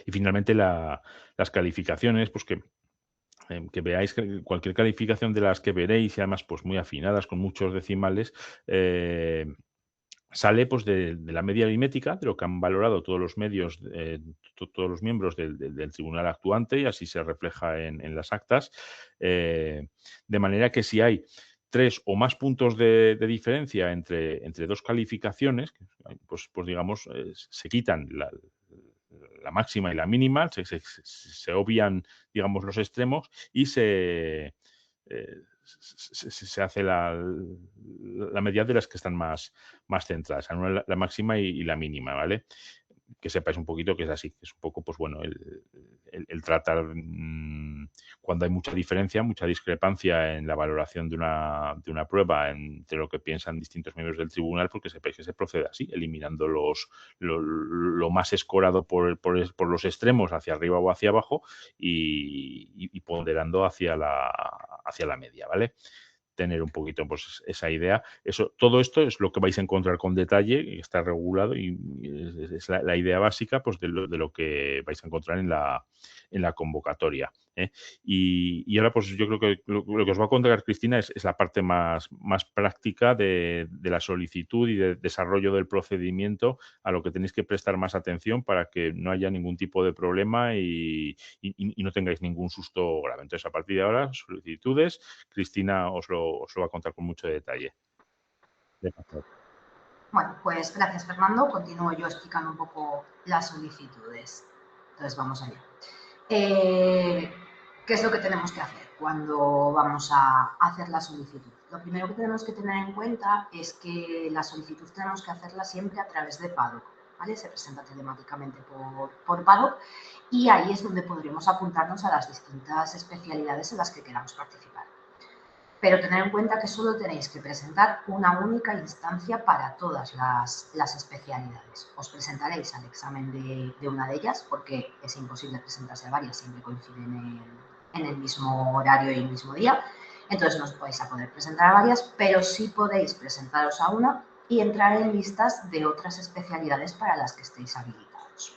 Y finalmente las calificaciones, pues que veáis que cualquier calificación de las que veréis y además pues muy afinadas con muchos decimales, sale pues de la media aritmética, de lo que han valorado todos los medios, todos los miembros del tribunal actuante, y así se refleja en las actas. De manera que si hay 3 o más puntos de diferencia entre dos calificaciones, pues digamos, se quitan la máxima y la mínima, se obvian, digamos, los extremos y se hace la media de las que están más centradas, la máxima y la mínima, ¿vale? Que sepáis un poquito que es así, que es un poco, pues bueno, el tratar cuando hay mucha diferencia, mucha discrepancia en la valoración de una prueba entre lo que piensan distintos miembros del tribunal, porque sepáis que se procede así, eliminando lo más escorado por los extremos hacia arriba o hacia abajo y ponderando hacia la media, ¿vale? Tener un poquito pues esa idea. Todo esto es lo que vais a encontrar con detalle, está regulado y es la idea básica pues de lo que vais a encontrar en la convocatoria, ¿eh? Y ahora pues yo creo que lo que os va a contar Cristina es la parte más práctica de la solicitud y de desarrollo del procedimiento, a lo que tenéis que prestar más atención para que no haya ningún tipo de problema y no tengáis ningún susto grave. Entonces, a partir de ahora, solicitudes, Cristina os lo va a contar con mucho detalle. Bueno, pues gracias Fernando. Continúo yo explicando un poco las solicitudes. Entonces vamos allá. ¿Qué es lo que tenemos que hacer cuando vamos a hacer la solicitud? Lo primero que tenemos que tener en cuenta es que la solicitud tenemos que hacerla siempre a través de PADOK, ¿vale? Se presenta telemáticamente por PADOK y ahí es donde podremos apuntarnos a las distintas especialidades en las que queramos participar. Pero tener en cuenta que solo tenéis que presentar una única instancia para todas las especialidades. Os presentaréis al examen de una de ellas, porque es imposible presentarse a varias, siempre coinciden en el mismo horario y el mismo día. Entonces no os vais a poder presentar a varias, pero sí podéis presentaros a una y entrar en listas de otras especialidades para las que estéis habilitados.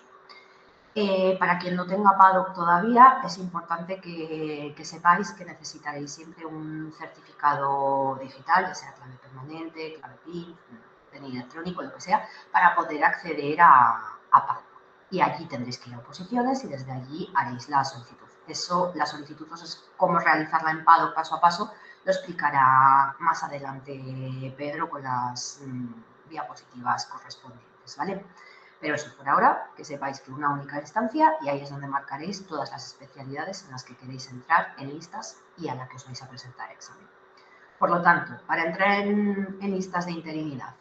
Para quien no tenga PADOK todavía, es importante que sepáis que necesitaréis siempre un certificado digital, ya sea clave permanente, clave PIN, DNI electrónico, lo que sea, para poder acceder a PADOK. Y allí tendréis que ir a oposiciones y desde allí haréis la solicitud. Eso, la solicitud es cómo realizarla en PADOK paso a paso, lo explicará más adelante Pedro con las diapositivas correspondientes, ¿vale? Pero eso por ahora, que sepáis que una única instancia y ahí es donde marcaréis todas las especialidades en las que queréis entrar en listas y a la que os vais a presentar examen. Por lo tanto, para entrar en listas de interinidad,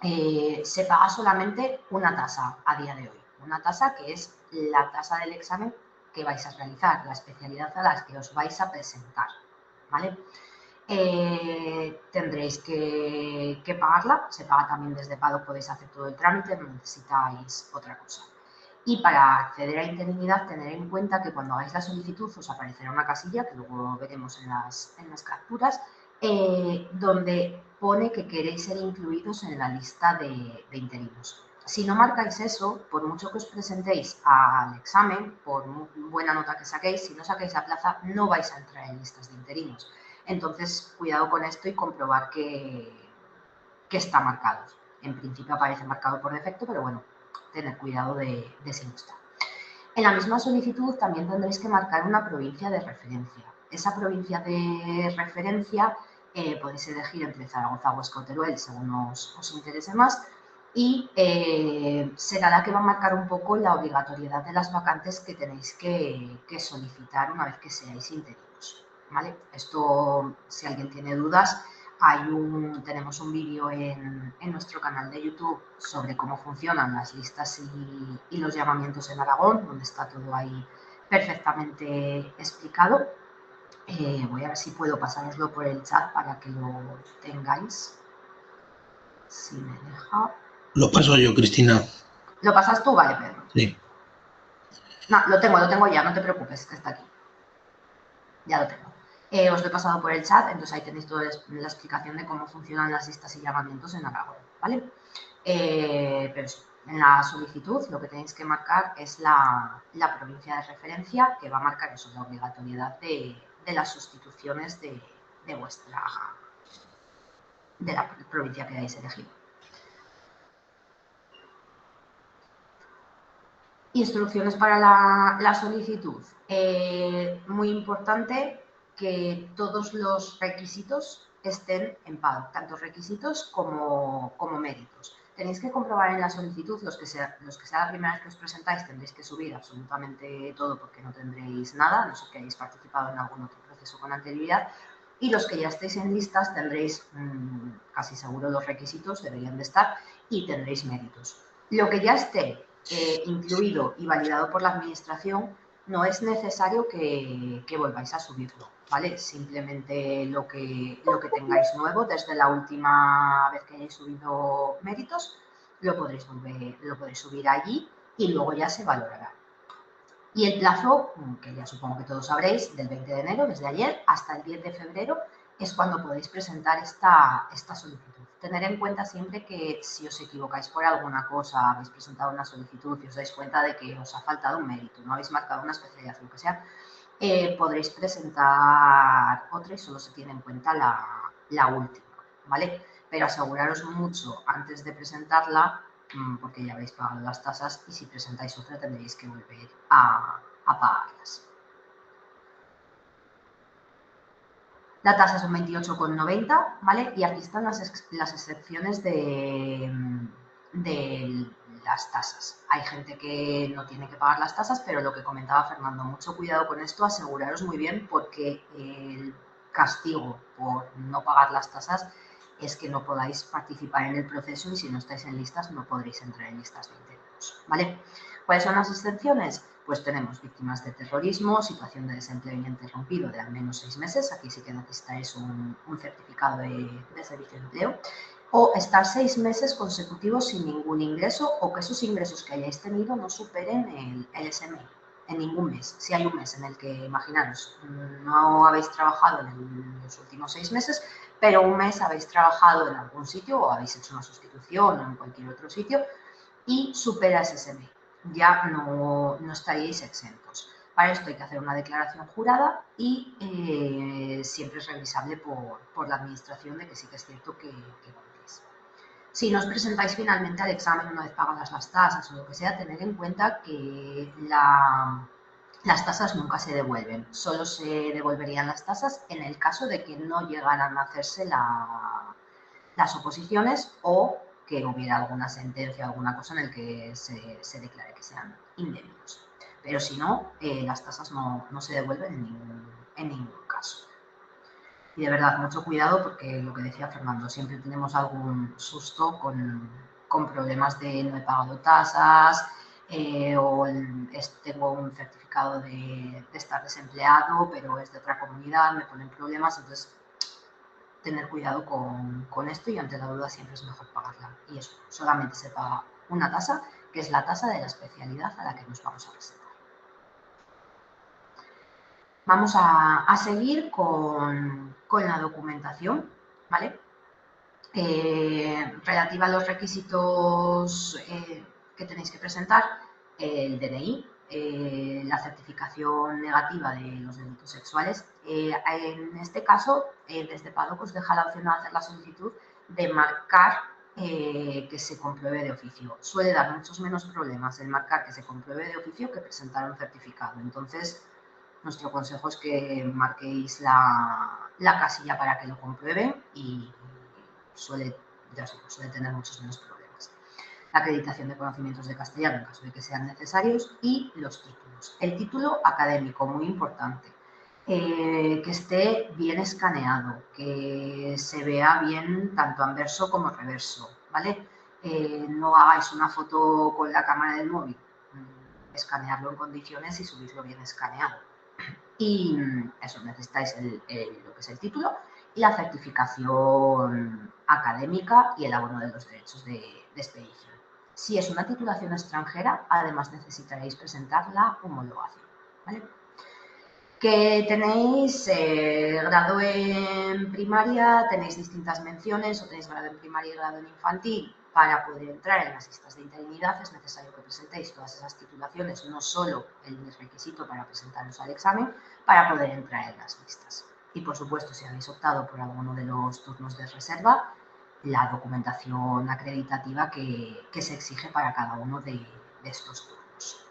se paga solamente una tasa a día de hoy. Una tasa que es la tasa del examen que vais a realizar, la especialidad a la que os vais a presentar, ¿vale? Tendréis que pagarla, se paga también desde PADOK, podéis hacer todo el trámite, no necesitáis otra cosa. Y para acceder a interinidad, tener en cuenta que cuando hagáis la solicitud os aparecerá una casilla, que luego veremos en las capturas, donde pone que queréis ser incluidos en la lista de interinos. Si no marcáis eso, por mucho que os presentéis al examen, por buena nota que saquéis, si no sacáis la plaza, no vais a entrar en listas de interinos. Entonces, cuidado con esto y comprobar que está marcado. En principio aparece marcado por defecto, pero bueno, tener cuidado de si no está. En la misma solicitud también tendréis que marcar una provincia de referencia. Esa provincia de referencia podéis elegir entre Zaragoza, Huesca o Teruel, según os interese más, y será la que va a marcar un poco la obligatoriedad de las vacantes que tenéis que solicitar una vez que seáis interinos, ¿vale? Esto, si alguien tiene dudas, tenemos un vídeo en nuestro canal de YouTube sobre cómo funcionan las listas y los llamamientos en Aragón, donde está todo ahí perfectamente explicado. Voy a ver si puedo pasároslo por el chat para que lo tengáis. Si me deja. Lo paso yo, Cristina. ¿Lo pasas tú? Vale, Pedro. Sí. No, lo tengo ya, no te preocupes, que está aquí. Ya lo tengo. Os lo he pasado por el chat, entonces ahí tenéis toda la explicación de cómo funcionan las listas y llamamientos en Aragón, ¿vale? Pero eso, en la solicitud lo que tenéis que marcar es la provincia de referencia, que va a marcar eso, la obligatoriedad de las sustituciones de la provincia que hayáis elegido. Instrucciones para la solicitud. Muy importante que todos los requisitos estén en PADOK, tanto requisitos como méritos. Tenéis que comprobar en la solicitud, los que sea la primera vez que os presentáis, tendréis que subir absolutamente todo porque no tendréis nada, a no ser que hayáis participado en algún otro proceso con anterioridad. Y los que ya estéis en listas tendréis casi seguro los requisitos, deberían de estar, y tendréis méritos. Lo que ya esté incluido y validado por la administración, no es necesario que volváis a subirlo, ¿vale? Simplemente lo que tengáis nuevo desde la última vez que hayáis subido méritos, lo podréis subir allí y luego ya se valorará. Y el plazo, que ya supongo que todos sabréis, del 20 de enero, desde ayer, hasta el 10 de febrero, es cuando podéis presentar esta solicitud. Tener en cuenta siempre que si os equivocáis por alguna cosa, habéis presentado una solicitud y os dais cuenta de que os ha faltado un mérito, no habéis marcado una especialidad, lo que sea, podréis presentar otra y solo se tiene en cuenta la última, ¿vale? Pero aseguraros mucho antes de presentarla, porque ya habéis pagado las tasas y si presentáis otra tendréis que volver a pagarlas. La tasa son 28,90, ¿vale? Y aquí están las excepciones de las tasas. Hay gente que no tiene que pagar las tasas, pero lo que comentaba Fernando, mucho cuidado con esto, aseguraros muy bien porque el castigo por no pagar las tasas es que no podáis participar en el proceso y si no estáis en listas no podréis entrar en listas de interinos, ¿vale? ¿Cuáles son las excepciones? Pues tenemos víctimas de terrorismo, situación de desempleo ininterrumpido de al menos 6 meses, aquí sí que necesitáis un certificado de servicio de empleo, o estar 6 meses consecutivos sin ningún ingreso o que esos ingresos que hayáis tenido no superen el SMI en ningún mes. Si hay un mes en el que, imaginaros, no habéis trabajado en los últimos 6 meses, pero un mes habéis trabajado en algún sitio o habéis hecho una sustitución o en cualquier otro sitio y supera ese SMI. Ya no estaríais exentos. Para esto hay que hacer una declaración jurada y siempre es revisable por la administración de que sí que es cierto que cumplís. Si no os presentáis finalmente al examen una vez pagadas las tasas o lo que sea, tened en cuenta que las tasas nunca se devuelven. Solo se devolverían las tasas en el caso de que no llegaran a hacerse las oposiciones o que hubiera alguna sentencia o alguna cosa en el que se declare que sean indebidos. Pero si no, las tasas no se devuelven en ningún caso. Y de verdad, mucho cuidado porque lo que decía Fernando, siempre tenemos algún susto con problemas de no he pagado tasas o tengo un certificado de estar desempleado, pero es de otra comunidad, me ponen problemas, entonces tener cuidado con esto y ante la duda siempre es mejor pagarla. Y eso, solamente se paga una tasa, que es la tasa de la especialidad a la que nos vamos a presentar. Vamos a seguir con la documentación, ¿vale? Relativa a los requisitos que tenéis que presentar, el DNI, la certificación negativa de los delitos sexuales. En este caso, desde PADOK os deja la opción de hacer la solicitud de marcar que se compruebe de oficio. Suele dar muchos menos problemas el marcar que se compruebe de oficio que presentar un certificado. Entonces, nuestro consejo es que marquéis la casilla para que lo comprueben y suele tener muchos menos problemas. La acreditación de conocimientos de castellano en caso de que sean necesarios y los títulos. El título académico, muy importante. que esté bien escaneado, que se vea bien tanto anverso como reverso, ¿vale? No hagáis una foto con la cámara del móvil, escanearlo en condiciones y subirlo bien escaneado. Y eso, necesitáis lo que es el título y la certificación académica y el abono de los derechos de expedición. Si es una titulación extranjera, además necesitaréis presentar la homologación, ¿vale? Que tenéis grado en primaria, tenéis distintas menciones o tenéis grado en primaria y grado en infantil. Para poder entrar en las listas de interinidad es necesario que presentéis todas esas titulaciones, no solo el requisito para presentaros al examen, para poder entrar en las listas. Y por supuesto, si habéis optado por alguno de los turnos de reserva, la documentación acreditativa que se exige para cada uno de estos turnos.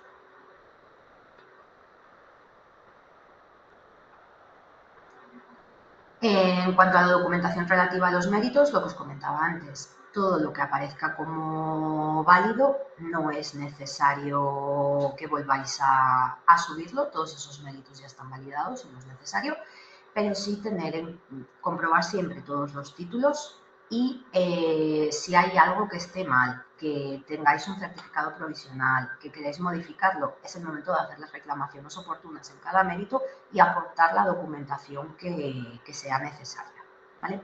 En cuanto a la documentación relativa a los méritos, lo que os comentaba antes, todo lo que aparezca como válido no es necesario que volváis a subirlo, todos esos méritos ya están validados y no es necesario, pero sí comprobar siempre todos los títulos y si hay algo que esté mal, que tengáis un certificado provisional, que queréis modificarlo, es el momento de hacer las reclamaciones oportunas en cada mérito y aportar la documentación que sea necesaria, ¿vale?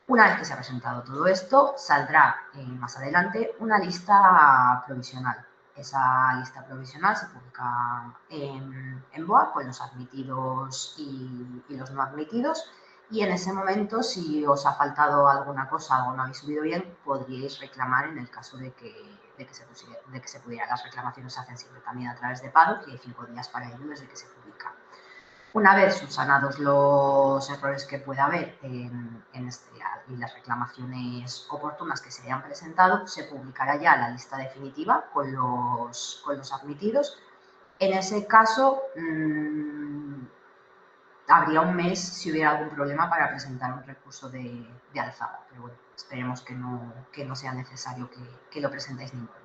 Una vez que se ha presentado todo esto, saldrá más adelante una lista provisional. Esa lista provisional se publica en BOA con los admitidos y los no admitidos, y en ese momento, si os ha faltado alguna cosa o no habéis subido bien, podríais reclamar en el caso de que se pudiera. Las reclamaciones se hacen siempre también a través de PADOC y hay 5 días para ello desde que se publica. Una vez subsanados los errores que pueda haber y las reclamaciones oportunas que se hayan presentado, se publicará ya la lista definitiva con los admitidos. En ese caso, habría un mes si hubiera algún problema para presentar un recurso de alzada, pero bueno, esperemos que no sea necesario que lo presentéis ninguno.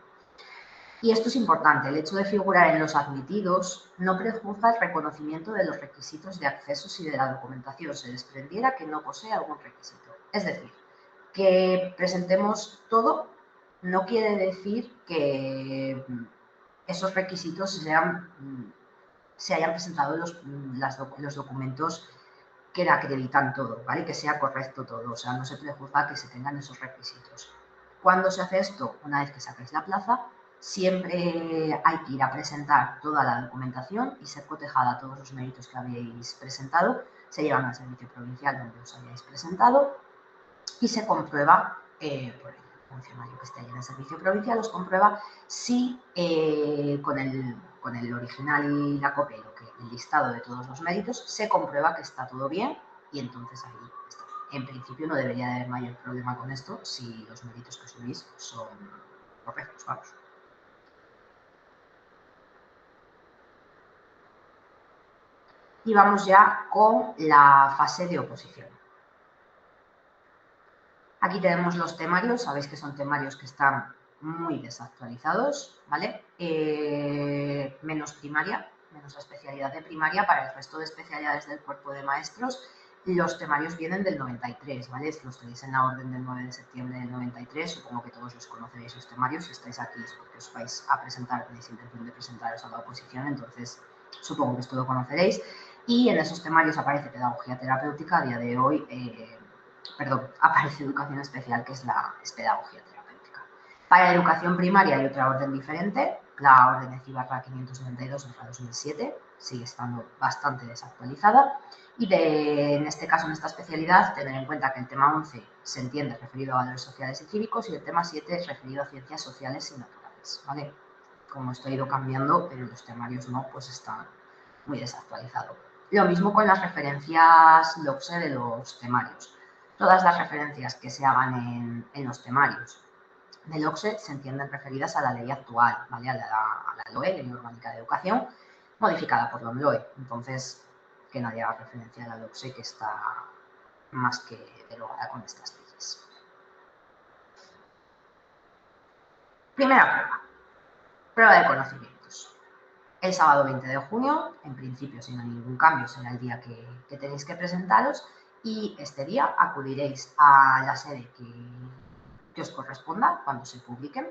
Y esto es importante, el hecho de figurar en los admitidos no prejuzga el reconocimiento de los requisitos de acceso si de la documentación se desprendiera que no posee algún requisito. Es decir, que presentemos todo no quiere decir que esos requisitos se hayan presentado los documentos que acreditan todo, ¿vale? Que sea correcto todo, o sea, no se prejuzga que se tengan esos requisitos. ¿Cuándo se hace esto? Una vez que sacáis la plaza, siempre hay que ir a presentar toda la documentación y ser cotejada todos los méritos que habéis presentado, se llevan al servicio provincial donde os hayáis presentado y se comprueba por el funcionario que esté ahí en el servicio provincial, os comprueba si con el original y la copia y el listado de todos los méritos se comprueba que está todo bien y entonces ahí está. En principio no debería de haber mayor problema con esto si los méritos que subís son correctos, vamos. Y vamos ya con la fase de oposición. Aquí tenemos los temarios, sabéis que son temarios que están muy desactualizados, ¿vale? Menos primaria, menos la especialidad de primaria. Para el resto de especialidades del cuerpo de maestros, los temarios vienen del 93, ¿vale? Los tenéis en la orden del 9 de septiembre del 93, supongo que todos los conoceréis los temarios, si estáis aquí es porque os vais a presentar, tenéis intención de presentaros a la oposición, entonces supongo que esto lo conoceréis. Y en esos temarios aparece pedagogía terapéutica, a día de hoy, aparece educación especial, que es pedagogía terapéutica. Para educación primaria hay otra orden diferente, la orden de CIBARRA 592/2007, sigue estando bastante desactualizada. Y en este caso, en esta especialidad, tener en cuenta que el tema 11 se entiende referido a valores sociales y cívicos y el tema 7 es referido a ciencias sociales y naturales, ¿vale? Como esto ha ido cambiando, pero los temarios no, pues están muy desactualizados. Lo mismo con las referencias LOCSE de los temarios. Todas las referencias que se hagan en los temarios del OCSE se entienden referidas a la ley actual, ¿vale? A la LOE, Ley Orgánica de Educación, modificada por la LOE. Entonces, que nadie haga referencia a la LOCSE, que está más que derogada con estas leyes. Primera prueba. Prueba de conocimientos. El sábado 20 de junio, en principio, si no hay ningún cambio, será el día que tenéis que presentaros y este día acudiréis a la sede que os corresponda cuando se publiquen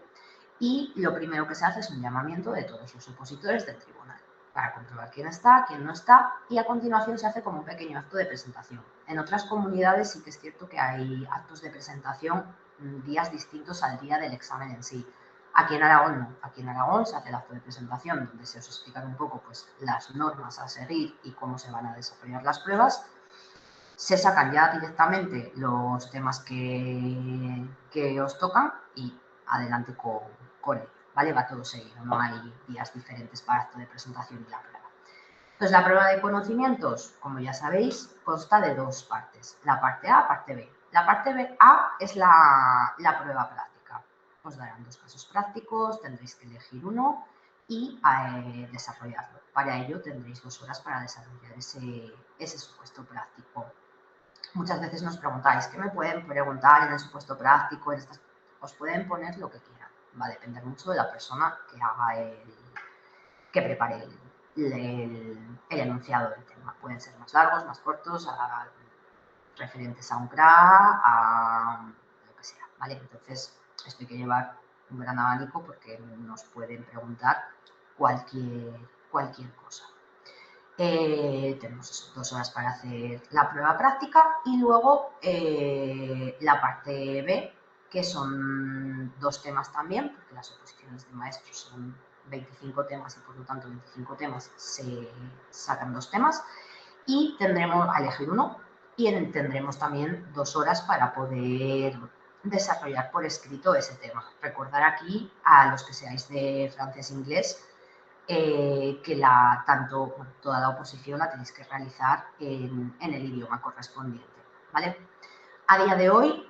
y lo primero que se hace es un llamamiento de todos los opositores del tribunal para comprobar quién está, quién no está y a continuación se hace como un pequeño acto de presentación. En otras comunidades sí que es cierto que hay actos de presentación días distintos al día del examen en sí. Aquí en Aragón no, aquí en Aragón se hace el acto de presentación donde se os explican un poco pues, las normas a seguir y cómo se van a desarrollar las pruebas. Se sacan ya directamente los temas que os tocan y adelante con ello, ¿vale? Va todo seguido, no hay días diferentes para acto de presentación y la prueba. Entonces, la prueba de conocimientos, como ya sabéis, consta de dos partes, la parte A, parte B. La parte A es la prueba práctica. Os darán dos casos prácticos, tendréis que elegir uno y desarrollarlo. Para ello tendréis 2 horas para desarrollar ese supuesto práctico. Muchas veces nos preguntáis, ¿qué me pueden preguntar en el supuesto práctico? Os pueden poner lo que quieran, va a depender mucho de la persona que prepare el enunciado del tema. Pueden ser más largos, más cortos, referentes a un CRA, a lo que sea, ¿vale? Entonces, esto hay que llevar un gran abanico porque nos pueden preguntar cualquier cosa. Tenemos 2 horas para hacer la prueba práctica y luego la parte B, que son 2 temas también, porque las oposiciones de maestros son 25 temas y por lo tanto 25 temas se sacan 2 temas y tendremos a elegir uno y tendremos también 2 horas para poder desarrollar por escrito ese tema. Recordar aquí a los que seáis de francés-inglés que toda la oposición la tenéis que realizar en el idioma correspondiente, ¿vale? A día de hoy,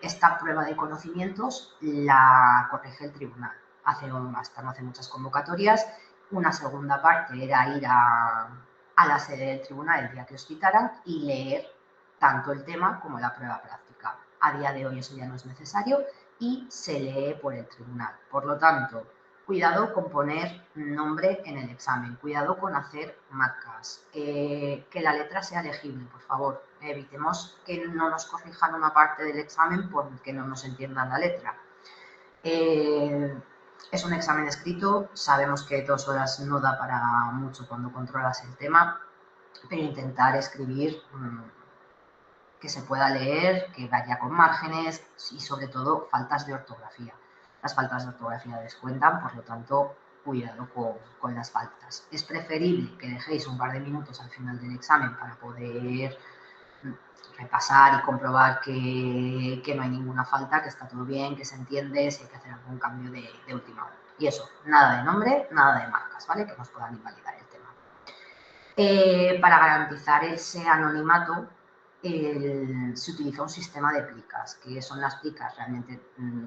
esta prueba de conocimientos la corrige el tribunal. Hasta no hace muchas convocatorias. Una segunda parte era ir a la sede del tribunal el día que os citaran y leer tanto el tema como la prueba práctica. A día de hoy eso ya no es necesario y se lee por el tribunal. Por lo tanto, cuidado con poner nombre en el examen, cuidado con hacer marcas, que la letra sea legible, por favor. Evitemos que no nos corrijan una parte del examen porque no nos entiendan la letra. Es un examen escrito, sabemos que 2 horas no da para mucho cuando controlas el tema, pero intentar escribir que se pueda leer, que vaya con márgenes y sobre todo faltas de ortografía. Las faltas de ortografía descuentan, por lo tanto, cuidado con las faltas. Es preferible que dejéis un par de minutos al final del examen para poder repasar y comprobar que no hay ninguna falta, que está todo bien, que se entiende, si hay que hacer algún cambio de última hora. Y eso, nada de nombre, nada de marcas, ¿vale? Que nos puedan invalidar el tema. Para garantizar ese anonimato, se utiliza un sistema de plicas, que son las plicas, realmente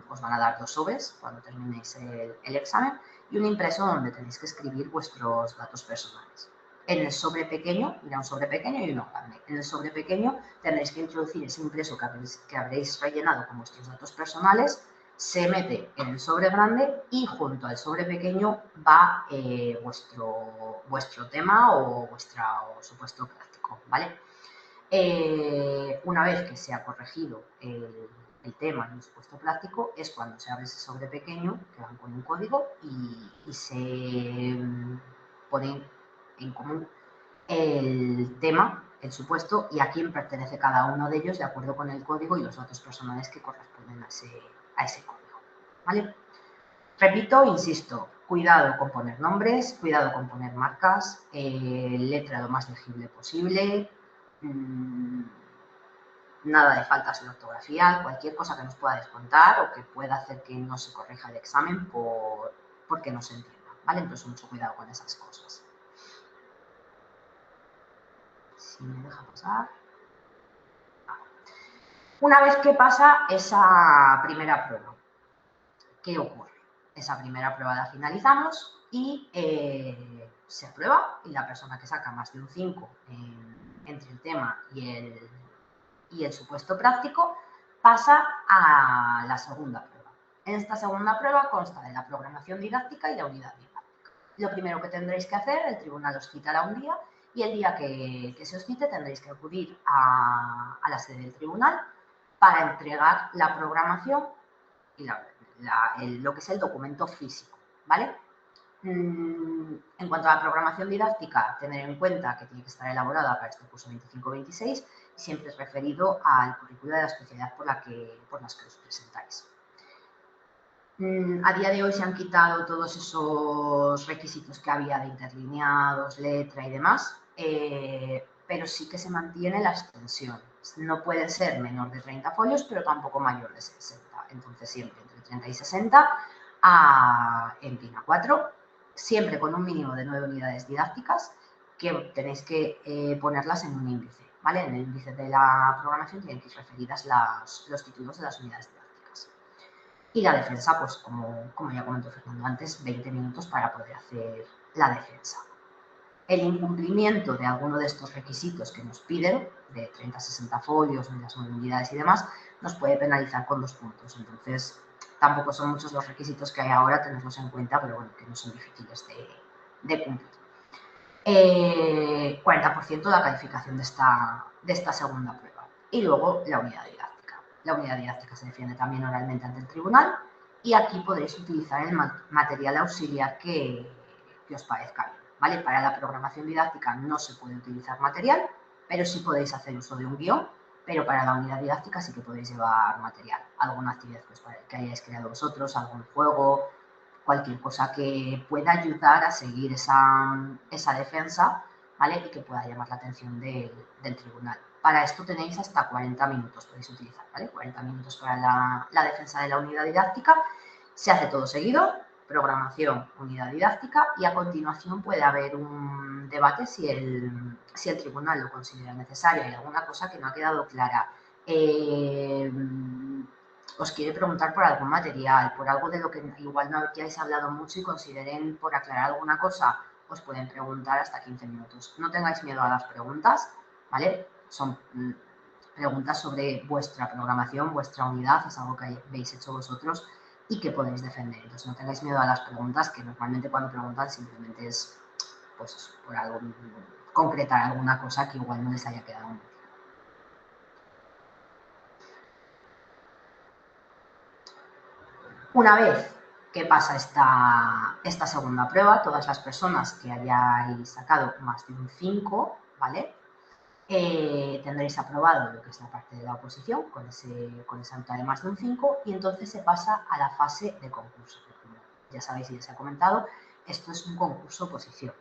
os van a dar 2 sobres cuando terminéis el examen y un impreso donde tenéis que escribir vuestros datos personales. En el sobre pequeño, mira, un sobre pequeño y uno grande. En el sobre pequeño tendréis que introducir ese impreso que habréis rellenado con vuestros datos personales, se mete en el sobre grande y junto al sobre pequeño va vuestro tema o vuestro supuesto práctico, ¿vale? Una vez que se ha corregido el tema en el supuesto práctico, es cuando se abre ese sobre pequeño, que van con un código, y se pone en común el tema, el supuesto, y a quién pertenece cada uno de ellos de acuerdo con el código y los datos personales que corresponden a ese código, ¿vale? Repito, insisto, cuidado con poner nombres, cuidado con poner marcas, letra lo más legible posible, nada de faltas de ortografía, cualquier cosa que nos pueda descontar o que pueda hacer que no se corrija el examen porque no se entienda, ¿vale? Entonces, mucho cuidado con esas cosas. Si me deja pasar. Una vez que pasa esa primera prueba, ¿qué ocurre? Esa primera prueba la finalizamos y se aprueba y la persona que saca más de un 5 entre el tema y el supuesto práctico pasa a la segunda prueba. En esta segunda prueba consta de la programación didáctica y la unidad didáctica. Lo primero que tendréis que hacer, el tribunal os citará un día y el día que se os cite tendréis que acudir a la sede del tribunal para entregar la programación y lo que es el documento físico, ¿vale? En cuanto a la programación didáctica, tener en cuenta que tiene que estar elaborada para este curso 25-26 y siempre es referido al currículo de la especialidad por las que os presentáis. A día de hoy se han quitado todos esos requisitos que había de interlineados, letra y demás, pero sí que se mantiene la extensión. No puede ser menor de 30 folios, pero tampoco mayor de 60. Entonces, siempre entre 30 y 60 en PIN A4, siempre con un mínimo de 9 unidades didácticas que tenéis que ponerlas en un índice, ¿vale? En el índice de la programación tienen que ir referidas los títulos de las unidades didácticas. Y la defensa, pues como ya comentó Fernando antes, 20 minutos para poder hacer la defensa. El incumplimiento de alguno de estos requisitos que nos piden, de 30 a 60 folios, las 9 unidades y demás, nos puede penalizar con 2 puntos. Entonces, tampoco son muchos los requisitos que hay ahora, tenerlos en cuenta, pero bueno, que no son difíciles de cumplir. 40% la calificación de esta segunda prueba. Y luego la unidad didáctica. La unidad didáctica se defiende también oralmente ante el tribunal y aquí podréis utilizar el material auxiliar que os parezca bien, ¿vale? Para la programación didáctica no se puede utilizar material, pero sí podéis hacer uso de un guión, pero para la unidad didáctica sí que podéis llevar material, alguna actividad que hayáis creado vosotros, algún juego, cualquier cosa que pueda ayudar a seguir esa defensa, ¿vale? Y que pueda llamar la atención del tribunal. Para esto tenéis hasta 40 minutos, podéis utilizar, ¿vale? 40 minutos para la defensa de la unidad didáctica. Se hace todo seguido, programación, unidad didáctica, y a continuación puede haber un debate si el tribunal lo considera necesario. Hay alguna cosa que no ha quedado clara. Os quiere preguntar por algún material, por algo de lo que igual no hayáis hablado mucho y consideren por aclarar alguna cosa, os pueden preguntar hasta 15 minutos. No tengáis miedo a las preguntas, ¿vale? Son preguntas sobre vuestra programación, vuestra unidad, es algo que habéis hecho vosotros y que podéis defender. Entonces no tengáis miedo a las preguntas, que normalmente cuando preguntan simplemente es pues por algo, concretar alguna cosa que igual no les haya quedado muy claro. Una vez que pasa esta segunda prueba, todas las personas que hayáis sacado más de un 5, ¿vale? Tendréis aprobado lo que es la parte de la oposición con esa nota de más de un 5 y entonces se pasa a la fase de concurso. Como ya sabéis y ya se ha comentado, esto es un concurso oposición.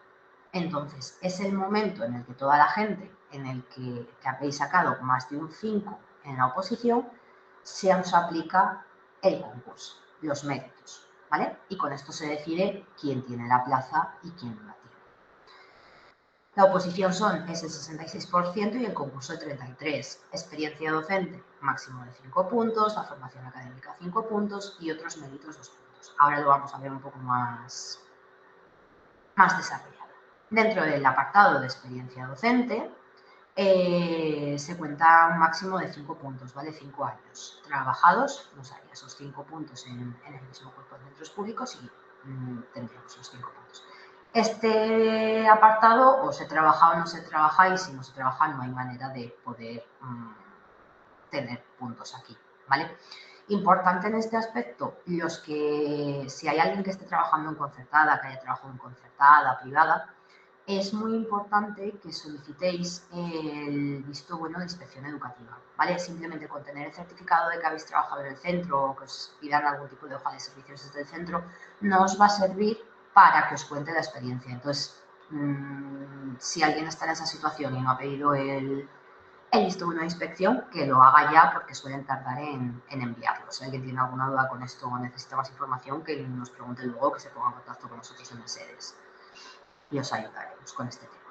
Entonces, es el momento en el que toda la gente en el que habéis sacado más de un 5 en la oposición, se os aplica el concurso, los méritos, ¿vale? Y con esto se decide quién tiene la plaza y quién no la tiene. La oposición es el 66% y el concurso el 33%. Experiencia docente, máximo de 5 puntos, la formación académica 5 puntos y otros méritos 2 puntos. Ahora lo vamos a ver un poco más desarrollado. Dentro del apartado de experiencia docente, se cuenta un máximo de 5 puntos, ¿vale? 5 años trabajados, nos haría esos 5 puntos en el mismo cuerpo de centros públicos y tendríamos los 5 puntos. Este apartado, o se trabaja o no se trabaja, y si no se trabaja no hay manera de poder tener puntos aquí, ¿vale? Importante en este aspecto, si hay alguien que esté trabajando en concertada, que haya trabajado en concertada, privada, es muy importante que solicitéis el visto bueno de inspección educativa, ¿vale? Simplemente con tener el certificado de que habéis trabajado en el centro o que os pidan algún tipo de hoja de servicios desde el centro, no os va a servir para que os cuente la experiencia. Entonces, si alguien está en esa situación y no ha pedido el visto bueno de inspección, que lo haga ya porque suelen tardar en enviarlo. Si alguien tiene alguna duda con esto o necesita más información, que nos pregunte luego, que se ponga en contacto con nosotros en las sedes y os ayudaremos con este tema.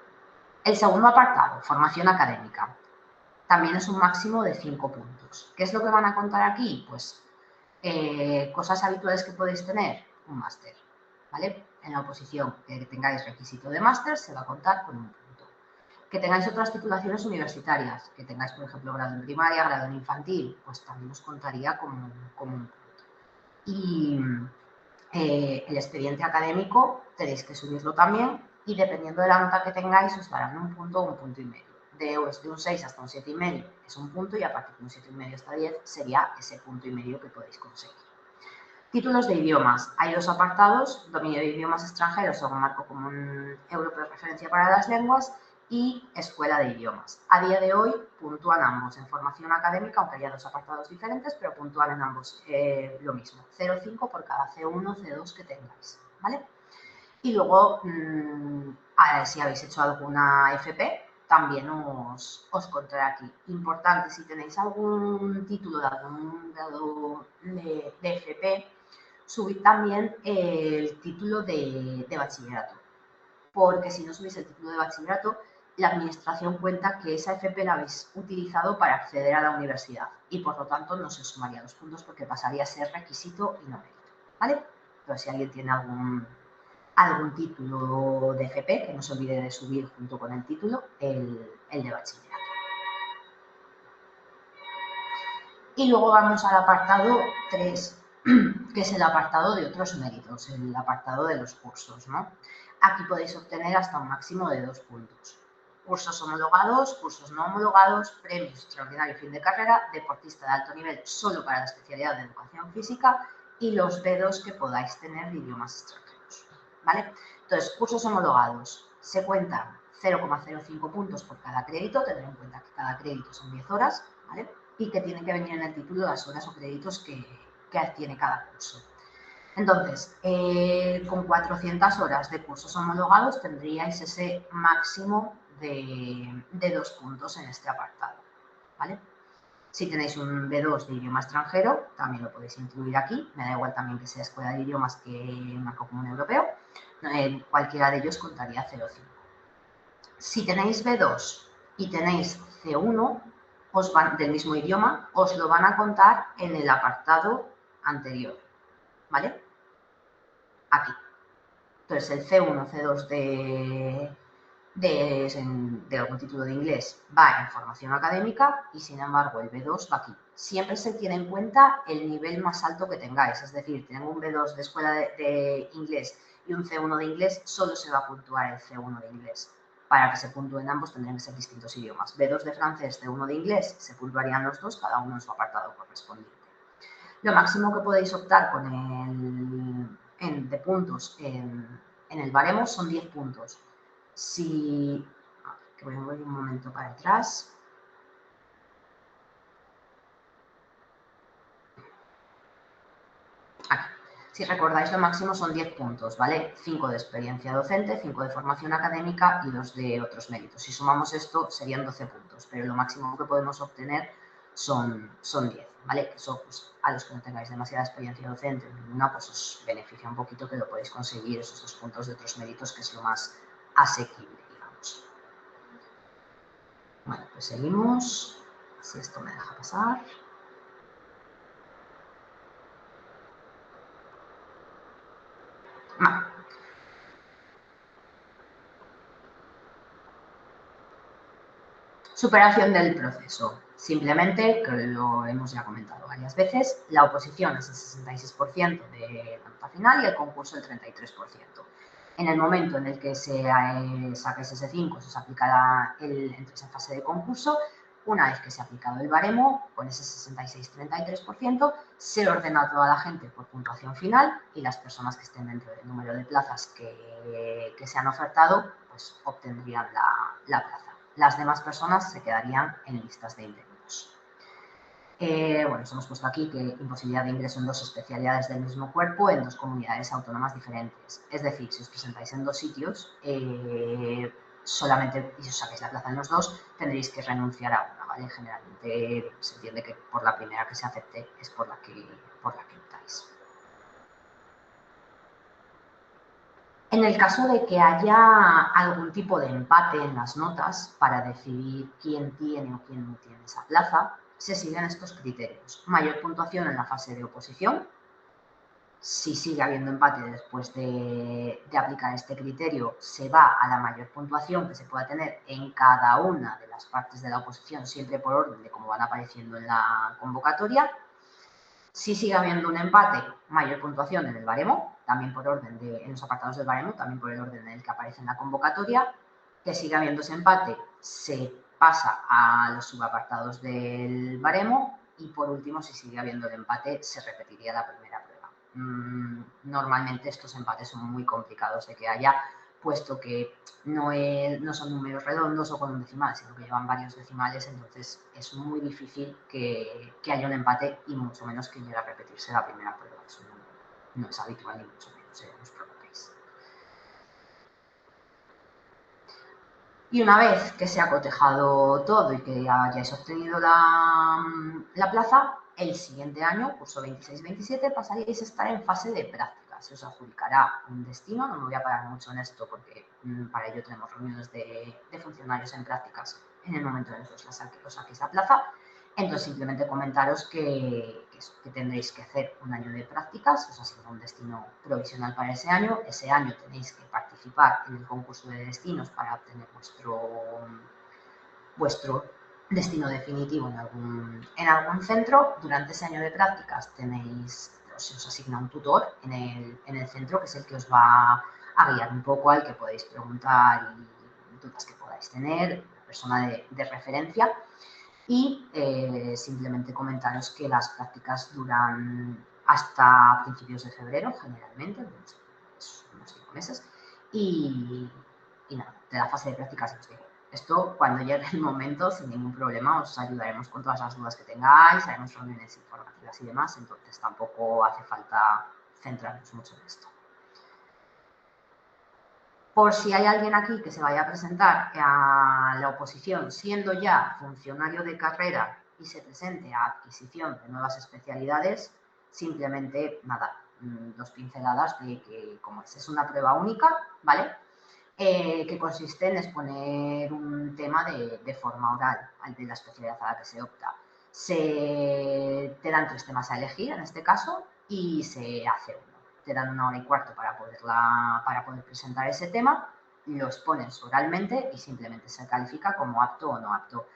El segundo apartado, formación académica, también es un máximo de 5 puntos. ¿Qué es lo que van a contar aquí? Pues cosas habituales que podéis tener, un máster, ¿vale? En la oposición que tengáis requisito de máster se va a contar con un punto. Que tengáis otras titulaciones universitarias, que tengáis, por ejemplo, grado en primaria, grado en infantil, pues también os contaría como un punto. Y el expediente académico tenéis que subirlo también y dependiendo de la nota que tengáis os darán un punto o un punto y medio. De un 6 hasta un 7,5 es un punto y a partir de un 7,5 hasta 10 sería ese punto y medio que podéis conseguir. Títulos de idiomas. Hay dos apartados, dominio de idiomas extranjeros según marco común europeo de referencia para las lenguas y escuela de idiomas. A día de hoy puntúan ambos en formación académica, aunque haya dos apartados diferentes, pero puntúan en ambos lo mismo, 0,5 por cada C1, C2 que tengáis, ¿vale? Y luego, si habéis hecho alguna FP, también os contaré aquí. Importante, si tenéis algún título de algún grado de FP, subid también el título de bachillerato. Porque si no subís el título de bachillerato, la administración cuenta que esa FP la habéis utilizado para acceder a la universidad y por lo tanto no se sumaría los puntos porque pasaría a ser requisito y no mérito, ¿vale? Entonces, si alguien tiene algún título de FP, que no se olvide de subir junto con el título el de bachillerato. Y luego vamos al apartado 3, que es el apartado de otros méritos, el apartado de los cursos, ¿no? Aquí podéis obtener hasta un máximo de 2 puntos. Cursos homologados, cursos no homologados, premios extraordinario fin de carrera, deportista de alto nivel solo para la especialidad de educación física y los B2 que podáis tener de idiomas extranjeros, ¿vale? Entonces, cursos homologados, se cuentan 0,05 puntos por cada crédito, tener en cuenta que cada crédito son 10 horas, ¿vale? Y que tienen que venir en el título las horas o créditos que tiene cada curso. Entonces, con 400 horas de cursos homologados tendríais ese máximo de 2 puntos en este apartado, ¿vale? Si tenéis un B2 de idioma extranjero, también lo podéis incluir aquí. Me da igual también que sea escuela de idiomas que marco común europeo. Cualquiera de ellos contaría 0,5. Si tenéis B2 y tenéis C1 del mismo idioma, os lo van a contar en el apartado anterior, ¿vale? Aquí. Entonces, el C1, C2 de algún título de inglés va en formación académica y, sin embargo, el B2 va aquí. Siempre se tiene en cuenta el nivel más alto que tengáis, es decir, tengo un B2 de escuela de inglés y un C1 de inglés, solo se va a puntuar el C1 de inglés. Para que se puntúen ambos tendrían que ser distintos idiomas. B2 de francés, C1 de inglés, se puntuarían los dos, cada uno en su apartado correspondiente. Lo máximo que podéis optar de puntos en el baremo son 10 puntos. Que voy a volver un momento para atrás. Aquí. Si recordáis, lo máximo son 10 puntos, ¿vale? 5 de experiencia docente, 5 de formación académica y 2 de otros méritos. Si sumamos esto, serían 12 puntos, pero lo máximo que podemos obtener son 10, ¿vale? Que eso, pues, a los que no tengáis demasiada experiencia docente, ninguna, pues os beneficia un poquito que lo podéis conseguir esos 2 puntos de otros méritos, que es lo más asequible, digamos. Bueno, pues seguimos. Si esto me deja pasar. Vale. Superación del proceso. Simplemente, que lo hemos ya comentado varias veces, la oposición es el 66% de la nota final y el concurso el 33%. En el momento en el que se saque ese 5, se aplicará entréis en fase de concurso. Una vez que se ha aplicado el baremo, con ese 66-33%, se ordena a toda la gente por puntuación final y las personas que estén dentro del número de plazas que se han ofertado, pues obtendrían la plaza. Las demás personas se quedarían en listas de indefinidos. Bueno, os hemos puesto aquí que imposibilidad de ingreso en 2 especialidades del mismo cuerpo en 2 comunidades autónomas diferentes. Es decir, si os presentáis en 2 sitios, solamente, y os saquéis la plaza en los 2, tendréis que renunciar a una, ¿vale? Generalmente se entiende que por la primera que se acepte es por la que optáis. En el caso de que haya algún tipo de empate en las notas para decidir quién tiene o quién no tiene esa plaza, se siguen estos criterios. Mayor puntuación en la fase de oposición. Si sigue habiendo empate después de aplicar este criterio, se va a la mayor puntuación que se pueda tener en cada una de las partes de la oposición, siempre por orden de cómo van apareciendo en la convocatoria. Si sigue habiendo un empate, mayor puntuación en el baremo, también por orden en los apartados del baremo, también por el orden en el que aparece en la convocatoria. Que sigue habiendo ese empate, se pasa a los subapartados del baremo y por último, si sigue habiendo el empate, se repetiría la primera prueba. Normalmente estos empates son muy complicados de que haya, puesto que no son números redondos o con un decimal, sino que llevan varios decimales, entonces es muy difícil que haya un empate y mucho menos que llegue a repetirse la primera prueba. Eso no es habitual ni mucho menos, no os preocupéis. Y una vez que se ha cotejado todo y que hayáis obtenido la plaza, el siguiente año, curso 26-27, pasaríais a estar en fase de práctica. Se os adjudicará un destino, no me voy a parar mucho en esto porque para ello tenemos reuniones de funcionarios en prácticas en el momento en el que os saquéis la plaza. Entonces, simplemente comentaros que tendréis que hacer un año de prácticas, os asigna un destino provisional para ese año. Ese año tenéis que participar en el concurso de destinos para obtener vuestro destino definitivo en algún centro. Durante ese año de prácticas se os asigna un tutor en el centro, que es el que os va a guiar un poco, al que podéis preguntar y dudas que podáis tener, una persona de referencia. Y simplemente comentaros que las prácticas duran hasta principios de febrero, generalmente, unos 5 meses. Y nada, de la fase de prácticas os digo. Esto, cuando llegue el momento, sin ningún problema, os ayudaremos con todas las dudas que tengáis, haremos reuniones informativas y demás, entonces tampoco hace falta centrarnos mucho en esto. Por si hay alguien aquí que se vaya a presentar a la oposición siendo ya funcionario de carrera y se presente a adquisición de nuevas especialidades, simplemente, nada, 2 pinceladas de que, como es una prueba única, ¿vale? Que consiste en exponer un tema de forma oral de la especialidad a la que se opta. Te dan 3 temas a elegir, en este caso, y se hace uno. Te dan 1 hora y cuarto para poder presentar ese tema, lo expones oralmente y simplemente se califica como apto o no apto.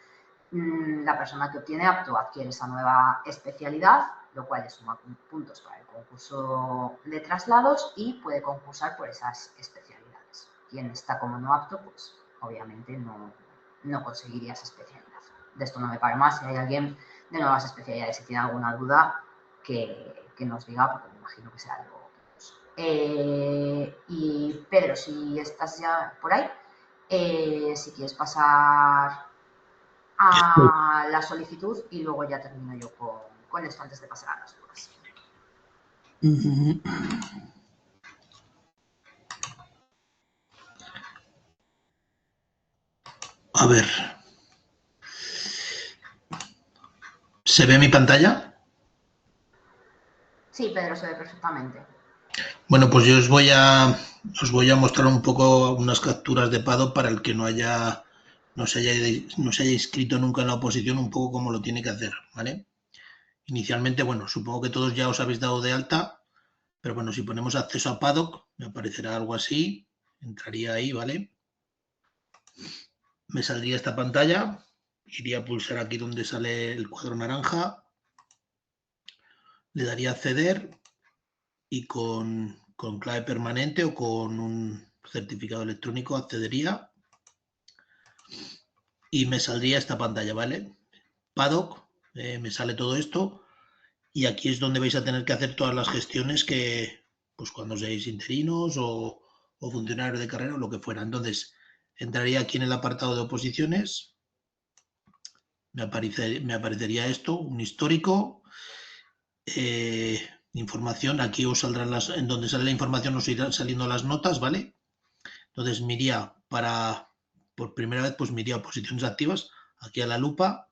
La persona que obtiene apto adquiere esa nueva especialidad, lo cual le suma puntos para el concurso de traslados y puede concursar por esas especialidades. Quien está como no apto, pues obviamente no conseguiría esa especialidad. De esto no me paro más. Si hay alguien de nuevas especialidades y tiene alguna duda, que nos diga, porque me imagino que será algo. Y Pedro, si estás ya por ahí, si quieres pasar a la solicitud y luego ya termino yo con esto antes de pasar a las dudas. A ver. ¿Se ve mi pantalla? Sí, Pedro, se ve perfectamente. Bueno, pues yo os voy a mostrar un poco unas capturas de Paddock para el que no se haya inscrito nunca en la oposición, un poco cómo lo tiene que hacer, ¿vale? Inicialmente, bueno, supongo que todos ya os habéis dado de alta, pero bueno, si ponemos acceso a Paddock, me aparecerá algo así, entraría ahí, ¿vale? Me saldría esta pantalla, iría a pulsar aquí donde sale el cuadro naranja, le daría a acceder y con clave permanente o con un certificado electrónico accedería y me saldría esta pantalla, ¿vale? Paddock, me sale todo esto y aquí es donde vais a tener que hacer todas las gestiones que, pues cuando seáis interinos o funcionarios de carrera o lo que fuera. Entonces, entraría aquí en el apartado de oposiciones, me aparecería esto, un histórico, información, aquí os saldrán en donde sale la información os irán saliendo las notas, ¿vale? Entonces me iría por primera vez, pues me iría a oposiciones activas, aquí a la lupa,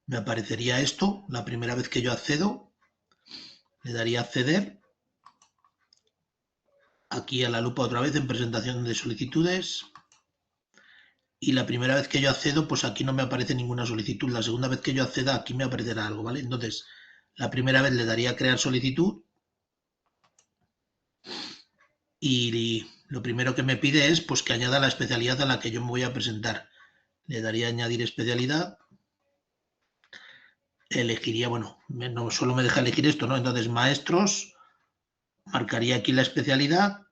me aparecería esto, la primera vez que yo accedo, le daría a acceder, aquí a la lupa otra vez en presentación de solicitudes, y la primera vez que yo accedo, pues aquí no me aparece ninguna solicitud, la segunda vez que yo acceda, aquí me aparecerá algo, ¿vale? Entonces, la primera vez le daría a crear solicitud, y lo primero que me pide es pues que añada la especialidad a la que yo me voy a presentar. Le daría a añadir especialidad. elegiría, bueno, no solo me deja elegir esto, ¿no? Entonces, maestros, marcaría aquí la especialidad,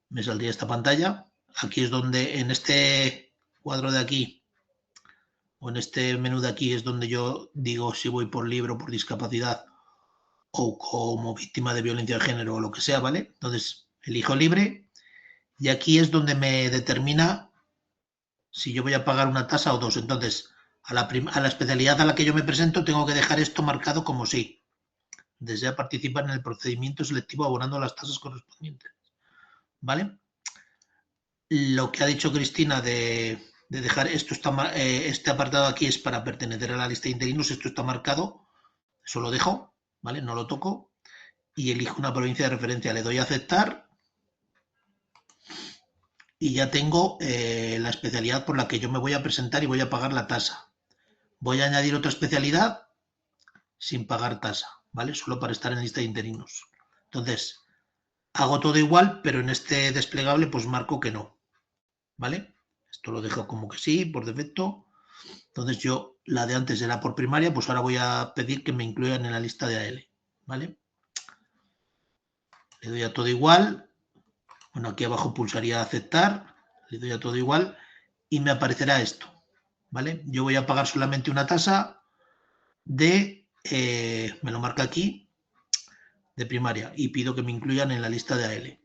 me saldría esta pantalla. Aquí es donde, en este cuadro de aquí, o en este menú de aquí, es donde yo digo si voy por libre o por discapacidad, o como víctima de violencia de género o lo que sea, ¿vale? Entonces, elijo libre, y aquí es donde me determina si yo voy a pagar una tasa o dos. Entonces, a la especialidad a la que yo me presento, tengo que dejar esto marcado como sí. Desea participar en el procedimiento selectivo abonando las tasas correspondientes. ¿Vale? Lo que ha dicho Cristina de dejar esto está, este apartado aquí es para pertenecer a la lista de interinos, esto está marcado, eso lo dejo, ¿vale? No lo toco y elijo una provincia de referencia, le doy a aceptar y ya tengo la especialidad por la que yo me voy a presentar y voy a pagar la tasa. Voy a añadir otra especialidad sin pagar tasa, ¿vale? Solo para estar en lista de interinos. Entonces, hago todo igual, pero en este desplegable pues marco que no, ¿vale? Esto lo dejo como que sí, por defecto. Entonces yo, la de antes era por primaria, pues ahora voy a pedir que me incluyan en la lista de AL, ¿vale? Le doy a todo igual. Bueno, aquí abajo pulsaría aceptar, le doy a todo igual y me aparecerá esto, ¿vale? Yo voy a pagar solamente una tasa de, me lo marca aquí, de primaria y pido que me incluyan en la lista de AL.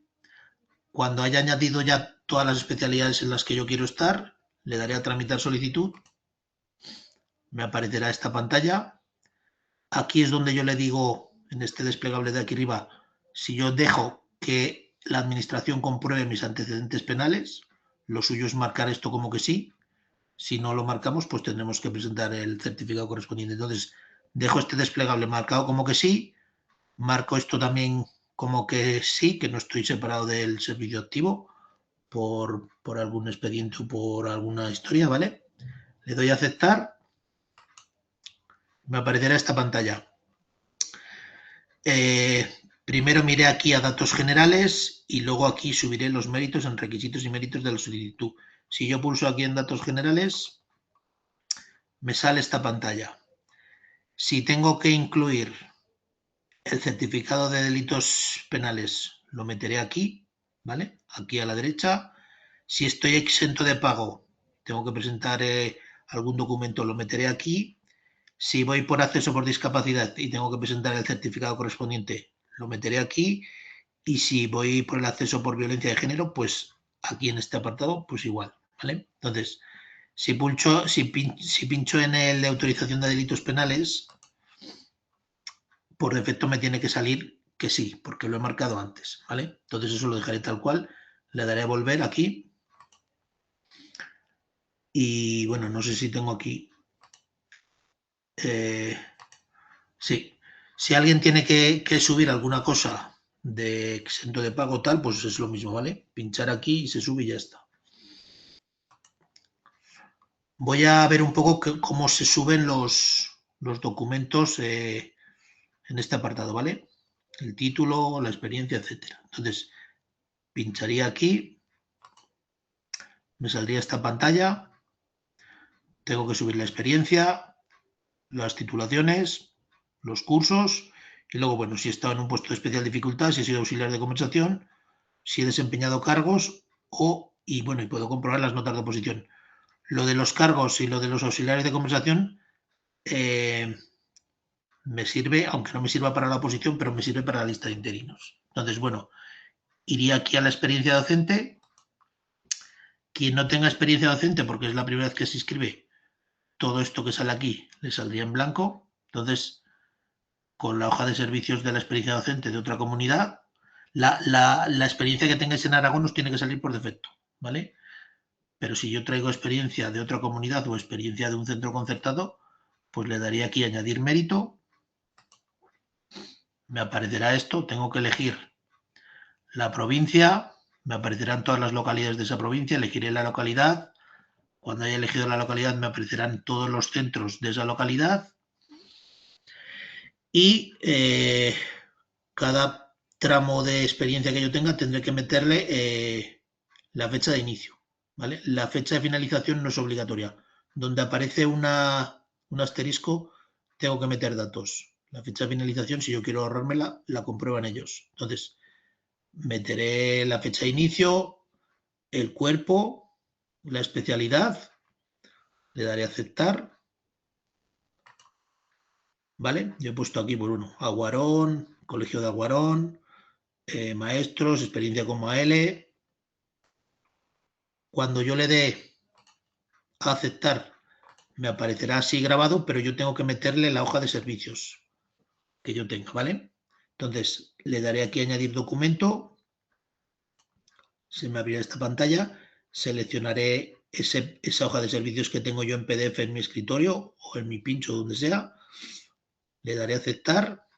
Cuando haya añadido ya todas las especialidades en las que yo quiero estar, le daré a tramitar solicitud, me aparecerá esta pantalla. Aquí es donde yo le digo, en este desplegable de aquí arriba, si yo dejo que la administración compruebe mis antecedentes penales, lo suyo es marcar esto como que sí. Si no lo marcamos, pues tendremos que presentar el certificado correspondiente. Entonces, dejo este desplegable marcado como que sí, marco esto también como que sí, que no estoy separado del servicio activo por algún expediente o por alguna historia, ¿vale? Le doy a aceptar, me aparecerá esta pantalla. Primero miré aquí a datos generales y luego aquí subiré los méritos en requisitos y méritos de la solicitud. Si yo pulso aquí en datos generales, me sale esta pantalla. Si tengo que incluir el certificado de delitos penales, lo meteré aquí, ¿vale? Aquí a la derecha. Si estoy exento de pago, tengo que presentar algún documento, lo meteré aquí. Si voy por acceso por discapacidad y tengo que presentar el certificado correspondiente, lo meteré aquí. Y si voy por el acceso por violencia de género, pues aquí en este apartado, pues igual, ¿vale? Entonces, si pincho en el de autorización de delitos penales, por defecto me tiene que salir que sí, porque lo he marcado antes, ¿vale? Entonces eso lo dejaré tal cual, le daré a volver aquí. Y bueno, no sé si tengo aquí... sí, si alguien tiene que subir alguna cosa de exento de pago tal, pues es lo mismo, ¿vale? Pinchar aquí y se sube y ya está. Voy a ver un poco cómo se suben los documentos en este apartado, ¿vale? El título, la experiencia, etcétera. Entonces, pincharía aquí, me saldría esta pantalla, tengo que subir la experiencia, las titulaciones, los cursos, y luego, bueno, si he estado en un puesto de especial dificultad, si he sido auxiliar de conversación, si he desempeñado cargos y bueno, y puedo comprobar las notas de oposición. Lo de los cargos y lo de los auxiliares de conversación me sirve, aunque no me sirva para la oposición, pero me sirve para la lista de interinos. Entonces, bueno, iría aquí a la experiencia docente. Quien no tenga experiencia docente, porque es la primera vez que se inscribe, todo esto que sale aquí le saldría en blanco. Entonces, con la hoja de servicios de la experiencia docente de otra comunidad, la experiencia que tengáis en Aragón os tiene que salir por defecto, ¿vale? Pero si yo traigo experiencia de otra comunidad o experiencia de un centro concertado, pues le daría aquí añadir mérito. Me aparecerá esto, tengo que elegir la provincia, me aparecerán todas las localidades de esa provincia, elegiré la localidad. Cuando haya elegido la localidad me aparecerán todos los centros de esa localidad y cada tramo de experiencia que yo tenga tendré que meterle la fecha de inicio, ¿vale? La fecha de finalización no es obligatoria. Donde aparece un asterisco tengo que meter datos. La fecha de finalización, si yo quiero ahorrármela, la comprueban ellos. Entonces, meteré la fecha de inicio, el cuerpo, la especialidad, le daré a aceptar. ¿Vale? Yo he puesto aquí por uno, Aguarón, Colegio de Aguarón, maestros, experiencia como AL. Cuando yo le dé a aceptar, me aparecerá así grabado, pero yo tengo que meterle la hoja de servicios que yo tenga, ¿vale? Entonces, le daré aquí a añadir documento, se me abrirá esta pantalla, seleccionaré esa hoja de servicios que tengo yo en PDF en mi escritorio o en mi pincho, donde sea, le daré a aceptar.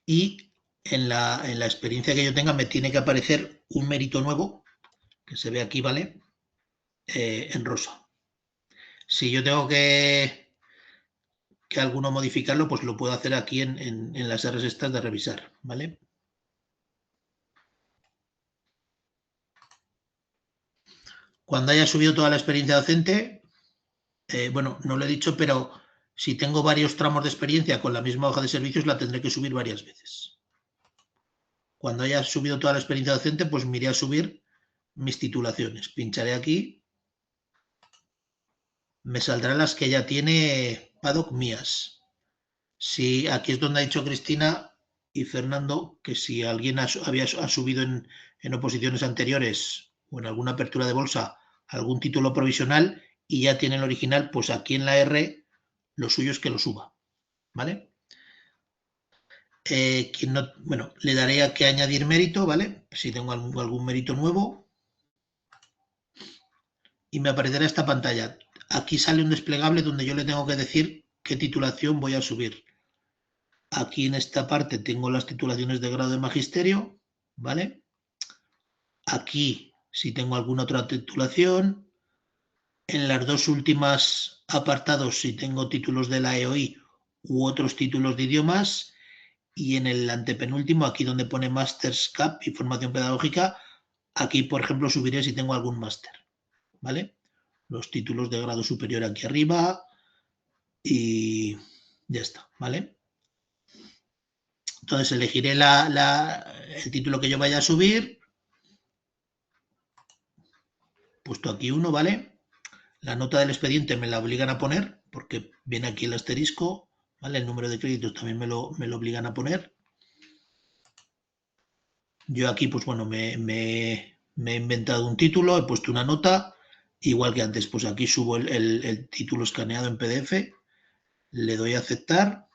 Y en la experiencia que yo tenga me tiene que aparecer un mérito nuevo, que se ve aquí, ¿vale? En rosa. Si yo tengo que alguno modificarlo, pues lo puedo hacer aquí en las R's estas de revisar, ¿vale? Cuando haya subido toda la experiencia docente, bueno, no lo he dicho, pero si tengo varios tramos de experiencia con la misma hoja de servicios, la tendré que subir varias veces. Cuando haya subido toda la experiencia docente, pues me iré a subir mis titulaciones. Pincharé aquí. Me saldrán las que ya tiene Paddock mías. Si aquí es donde ha dicho Cristina y Fernando que si alguien ha subido en oposiciones anteriores o en alguna apertura de bolsa algún título provisional y ya tiene el original, pues aquí en la R lo suyo es que lo suba, ¿vale? Quien no, bueno, le daré a que añadir mérito, ¿vale? Si tengo algún mérito nuevo y me aparecerá esta pantalla. Aquí sale un desplegable donde yo le tengo que decir qué titulación voy a subir. Aquí en esta parte tengo las titulaciones de grado de magisterio, ¿vale? Aquí, si tengo alguna otra titulación, en las dos últimas apartados, si tengo títulos de la EOI u otros títulos de idiomas, y en el antepenúltimo, aquí donde pone Masters CAP y formación pedagógica, aquí, por ejemplo, subiré si tengo algún máster, ¿vale? Los títulos de grado superior aquí arriba y ya está, ¿vale? Entonces elegiré el título que yo vaya a subir, puesto aquí uno, ¿vale? La nota del expediente me la obligan a poner, porque viene aquí el asterisco, ¿vale? El número de créditos también me lo obligan a poner. Yo aquí, pues bueno, me he inventado un título, he puesto una nota, igual que antes, pues aquí subo el título escaneado en PDF, le doy a aceptar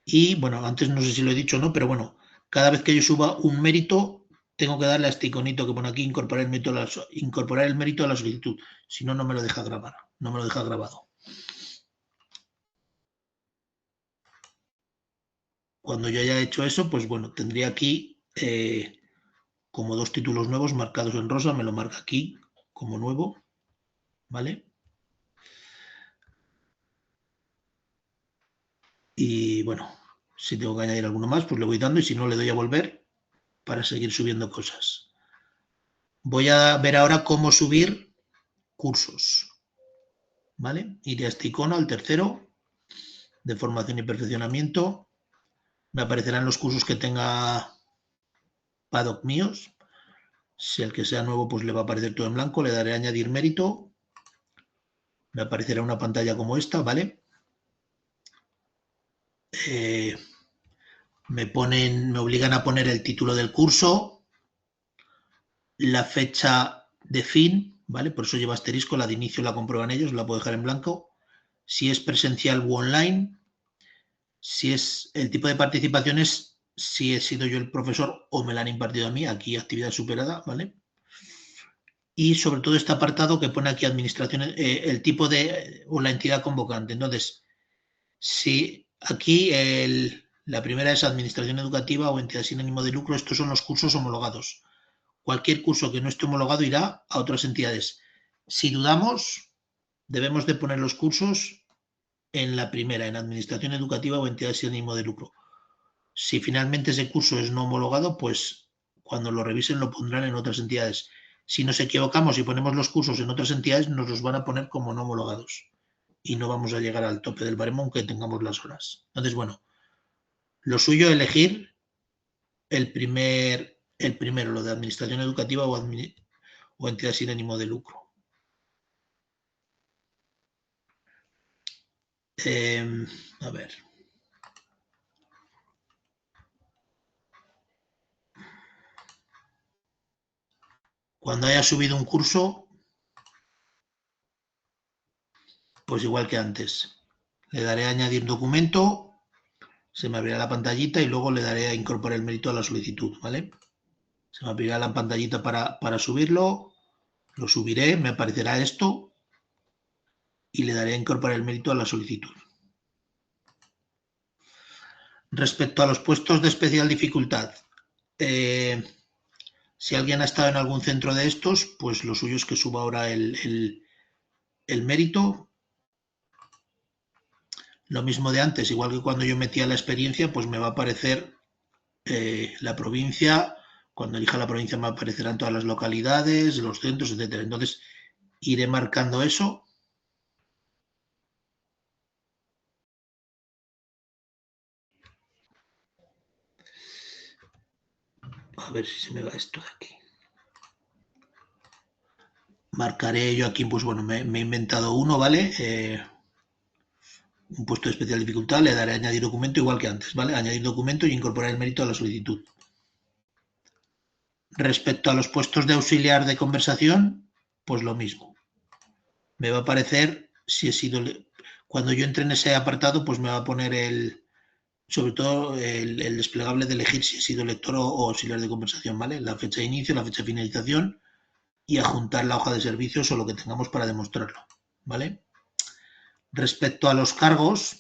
y, bueno, antes no sé si lo he dicho o no, pero bueno, cada vez que yo suba un mérito, tengo que darle a este iconito que pone aquí, incorporar el mérito a la solicitud, si no, no me lo deja grabar, no me lo deja grabado. Cuando yo haya hecho eso, pues bueno, tendría aquí como dos títulos nuevos marcados en rosa, me lo marca aquí como nuevo, ¿vale? Y bueno, si tengo que añadir alguno más, pues le voy dando y si no, le doy a volver para seguir subiendo cosas. Voy a ver ahora cómo subir cursos, ¿vale? Iré a este icono, al tercero, de formación y perfeccionamiento. Me aparecerán los cursos que tenga Paddock míos. Si el que sea nuevo, pues le va a aparecer todo en blanco. Le daré a añadir mérito. Me aparecerá una pantalla como esta, ¿vale? Me obligan a poner el título del curso, la fecha de fin, ¿vale? Por eso lleva asterisco, la de inicio la comprueban ellos, la puedo dejar en blanco. Si es presencial u online, si es el tipo de participaciones, si he sido yo el profesor o me la han impartido a mí, aquí actividad superada, ¿vale? Y sobre todo este apartado que pone aquí administración, el tipo de o la entidad convocante. Entonces, si aquí la primera es administración educativa o entidad sin ánimo de lucro, estos son los cursos homologados. Cualquier curso que no esté homologado irá a otras entidades. Si dudamos, debemos de poner los cursos en la primera, en administración educativa o entidad sin ánimo de lucro. Si finalmente ese curso es no homologado, pues cuando lo revisen lo pondrán en otras entidades. si nos equivocamos y ponemos los cursos en otras entidades, nos los van a poner como no homologados y no vamos a llegar al tope del baremo aunque tengamos las horas. Entonces, bueno, lo suyo es elegir el primero, lo de administración educativa o entidad sin ánimo de lucro. A ver. Cuando haya subido un curso, pues igual que antes. Le daré a añadir documento, se me abrirá la pantallita y luego le daré a incorporar el mérito a la solicitud, ¿vale? Se me abrirá la pantallita para subirlo, lo subiré, me aparecerá esto y le daré a incorporar el mérito a la solicitud. Respecto a los puestos de especial dificultad, si alguien ha estado en algún centro de estos, pues lo suyo es que suba ahora el mérito. Lo mismo de antes, igual que cuando yo metía la experiencia, pues me va a aparecer la provincia. Cuando elija la provincia me aparecerán todas las localidades, los centros, etcétera. Entonces iré marcando eso. A ver si se me va esto de aquí. Marcaré yo aquí, pues bueno, me he inventado uno, ¿vale? Un puesto de especial dificultad, le daré a añadir documento igual que antes, ¿vale? Añadir documento y incorporar el mérito a la solicitud. Respecto a los puestos de auxiliar de conversación, pues lo mismo. Me va a aparecer si he sido... Cuando yo entre en ese apartado, pues me va a poner sobre todo el desplegable de elegir si he sido lector o auxiliar de conversación, ¿vale? La fecha de inicio, la fecha de finalización y adjuntar la hoja de servicios o lo que tengamos para demostrarlo, ¿vale? Respecto a los cargos,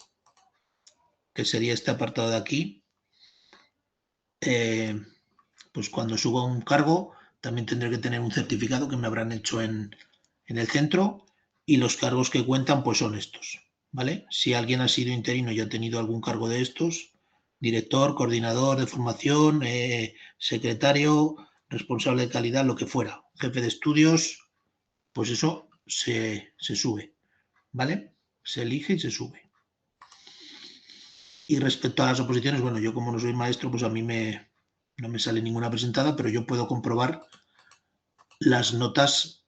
que sería este apartado de aquí, pues cuando suba un cargo también tendré que tener un certificado que me habrán hecho en el centro y los cargos que cuentan pues son estos, ¿vale? Si alguien ha sido interino y ha tenido algún cargo de estos, director, coordinador de formación, secretario, responsable de calidad, lo que fuera, jefe de estudios, pues eso se sube, ¿vale? Se elige y se sube. Y respecto a las oposiciones, bueno, yo como no soy maestro, pues a mí no me sale ninguna presentada, pero yo puedo comprobar las notas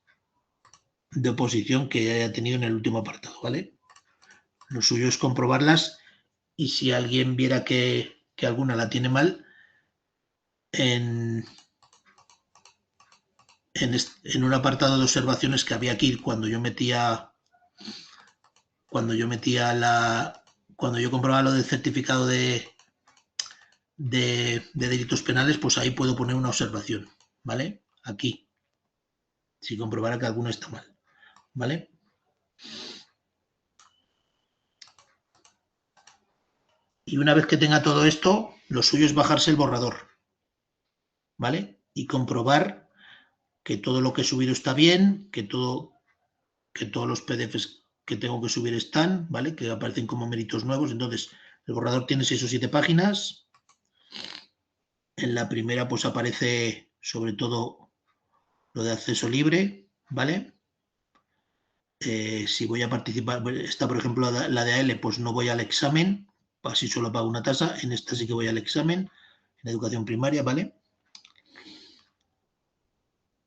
de oposición que haya tenido en el último apartado, ¿vale? Lo suyo es comprobarlas y si alguien viera que alguna la tiene mal, en un apartado de observaciones que había aquí cuando yo comprobaba lo del certificado de delitos penales, pues ahí puedo poner una observación, ¿vale? Aquí, si comprobara que alguno está mal, ¿vale? Y una vez que tenga todo esto, lo suyo es bajarse el borrador, ¿vale? Y comprobar que todo lo que he subido está bien, que todos los PDFs que tengo que subir están, ¿vale? Que aparecen como méritos nuevos. Entonces, el borrador tiene 6 o 7 páginas. En la primera, pues aparece sobre todo lo de acceso libre, ¿vale? Si voy a participar, esta por ejemplo la de AL, pues no voy al examen, así solo pago una tasa. En esta sí que voy al examen, en educación primaria, ¿vale?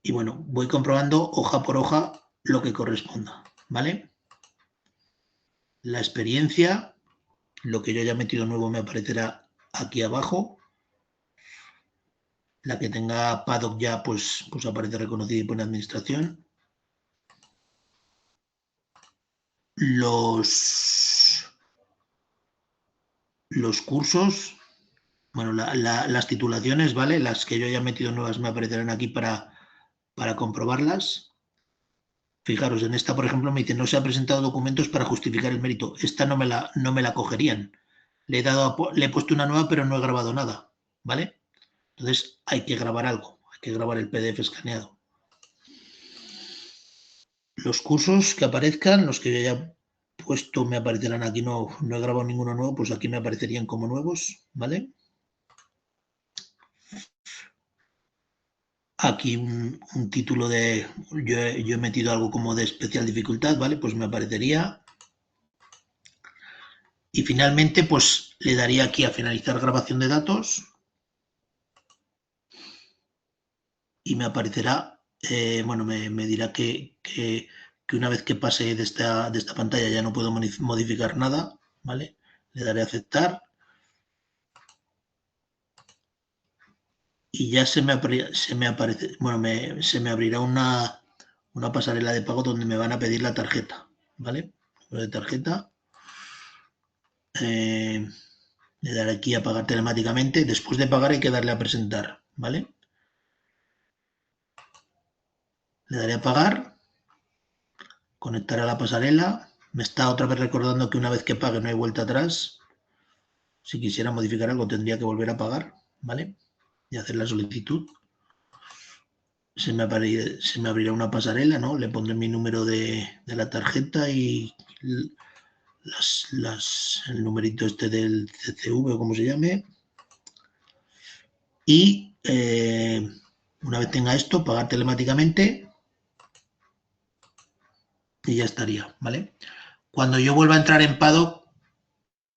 Y bueno, voy comprobando hoja por hoja lo que corresponda, ¿vale? La experiencia, lo que yo haya metido nuevo me aparecerá aquí abajo. La que tenga paddock ya, pues aparece reconocida y pone administración. Los cursos, bueno, las titulaciones, ¿vale? Las que yo haya metido nuevas me aparecerán aquí para comprobarlas. Fijaros, en esta, por ejemplo, me dice no se han presentado documentos para justificar el mérito. Esta no me la cogerían. Le he puesto una nueva, pero no he grabado nada, ¿vale? Entonces hay que grabar algo, hay que grabar el PDF escaneado. Los cursos que aparezcan, los que yo haya puesto me aparecerán aquí, no he grabado ninguno nuevo, pues aquí me aparecerían como nuevos, ¿vale? aquí un título de... Yo he metido algo como de especial dificultad, ¿vale? Pues me aparecería. Y finalmente, pues le daría aquí a finalizar grabación de datos. Y me aparecerá, bueno, me dirá que una vez que pase de esta pantalla ya no puedo modificar nada, ¿vale? Le daré a aceptar. Y ya se me aparece, bueno, se me abrirá una pasarela de pago donde me van a pedir la tarjeta, ¿vale? Número de tarjeta. Le daré aquí a pagar telemáticamente. Después de pagar hay que darle a presentar, ¿vale? Le daré a pagar. Conectar a la pasarela. Me está otra vez recordando que una vez que pague no hay vuelta atrás. Si quisiera modificar algo tendría que volver a pagar, ¿vale? Y hacer la solicitud. Se me abrirá una pasarela, ¿no? Le pondré mi número de la tarjeta y el numerito este del CCV o como se llame. Y una vez tenga esto, pagar telemáticamente y ya estaría, ¿vale? Cuando yo vuelva a entrar en Paddock,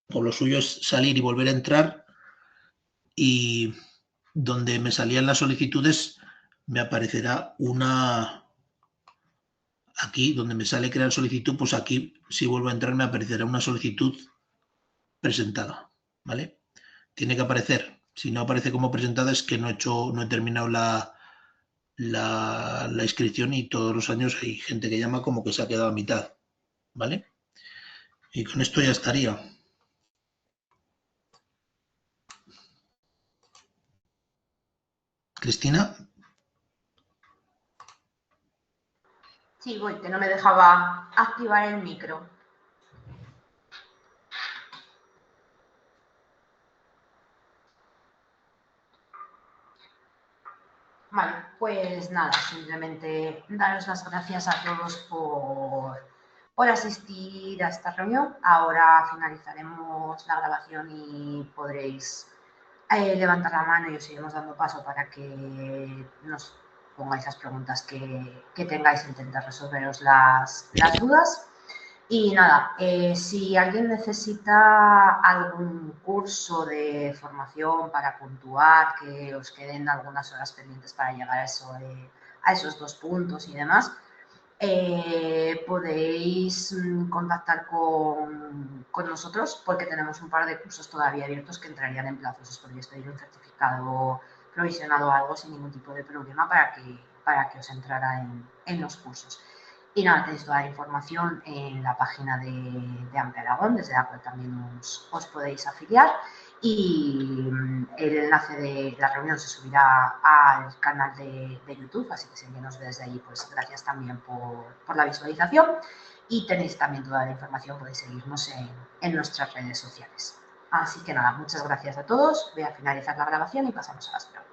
por lo suyo es salir y volver a entrar, y donde me salían las solicitudes me aparecerá una, aquí donde me sale crear solicitud, pues aquí si vuelvo a entrar me aparecerá una solicitud presentada, ¿vale? Tiene que aparecer. Si no aparece como presentada es que no he terminado la inscripción, y todos los años hay gente que llama como que se ha quedado a mitad, ¿vale? Y con esto ya estaría. Cristina. Sí, voy, que no me dejaba activar el micro. Vale, pues nada, simplemente daros las gracias a todos por asistir a esta reunión. Ahora finalizaremos la grabación y podréis levantar la mano y os iremos dando paso para que nos pongáis las preguntas que tengáis e intentar resolveros las dudas. Y nada, si alguien necesita algún curso de formación para puntuar, que os queden algunas horas pendientes para llegar a esos 2 puntos y demás, podéis contactar con nosotros, porque tenemos un par de cursos todavía abiertos que entrarían en plazos. Os podríais pedir un certificado provisional o algo sin ningún tipo de problema para que os entrara en los cursos. Y nada, tenéis toda la información en la página de AMPE Aragón, desde la cual también os podéis afiliar. Y el enlace de la reunión se subirá al canal de YouTube, así que si alguien nos ve desde allí, pues gracias también por la visualización. Y tenéis también toda la información, podéis seguirnos en nuestras redes sociales. Así que nada, muchas gracias a todos. Voy a finalizar la grabación y pasamos a las preguntas.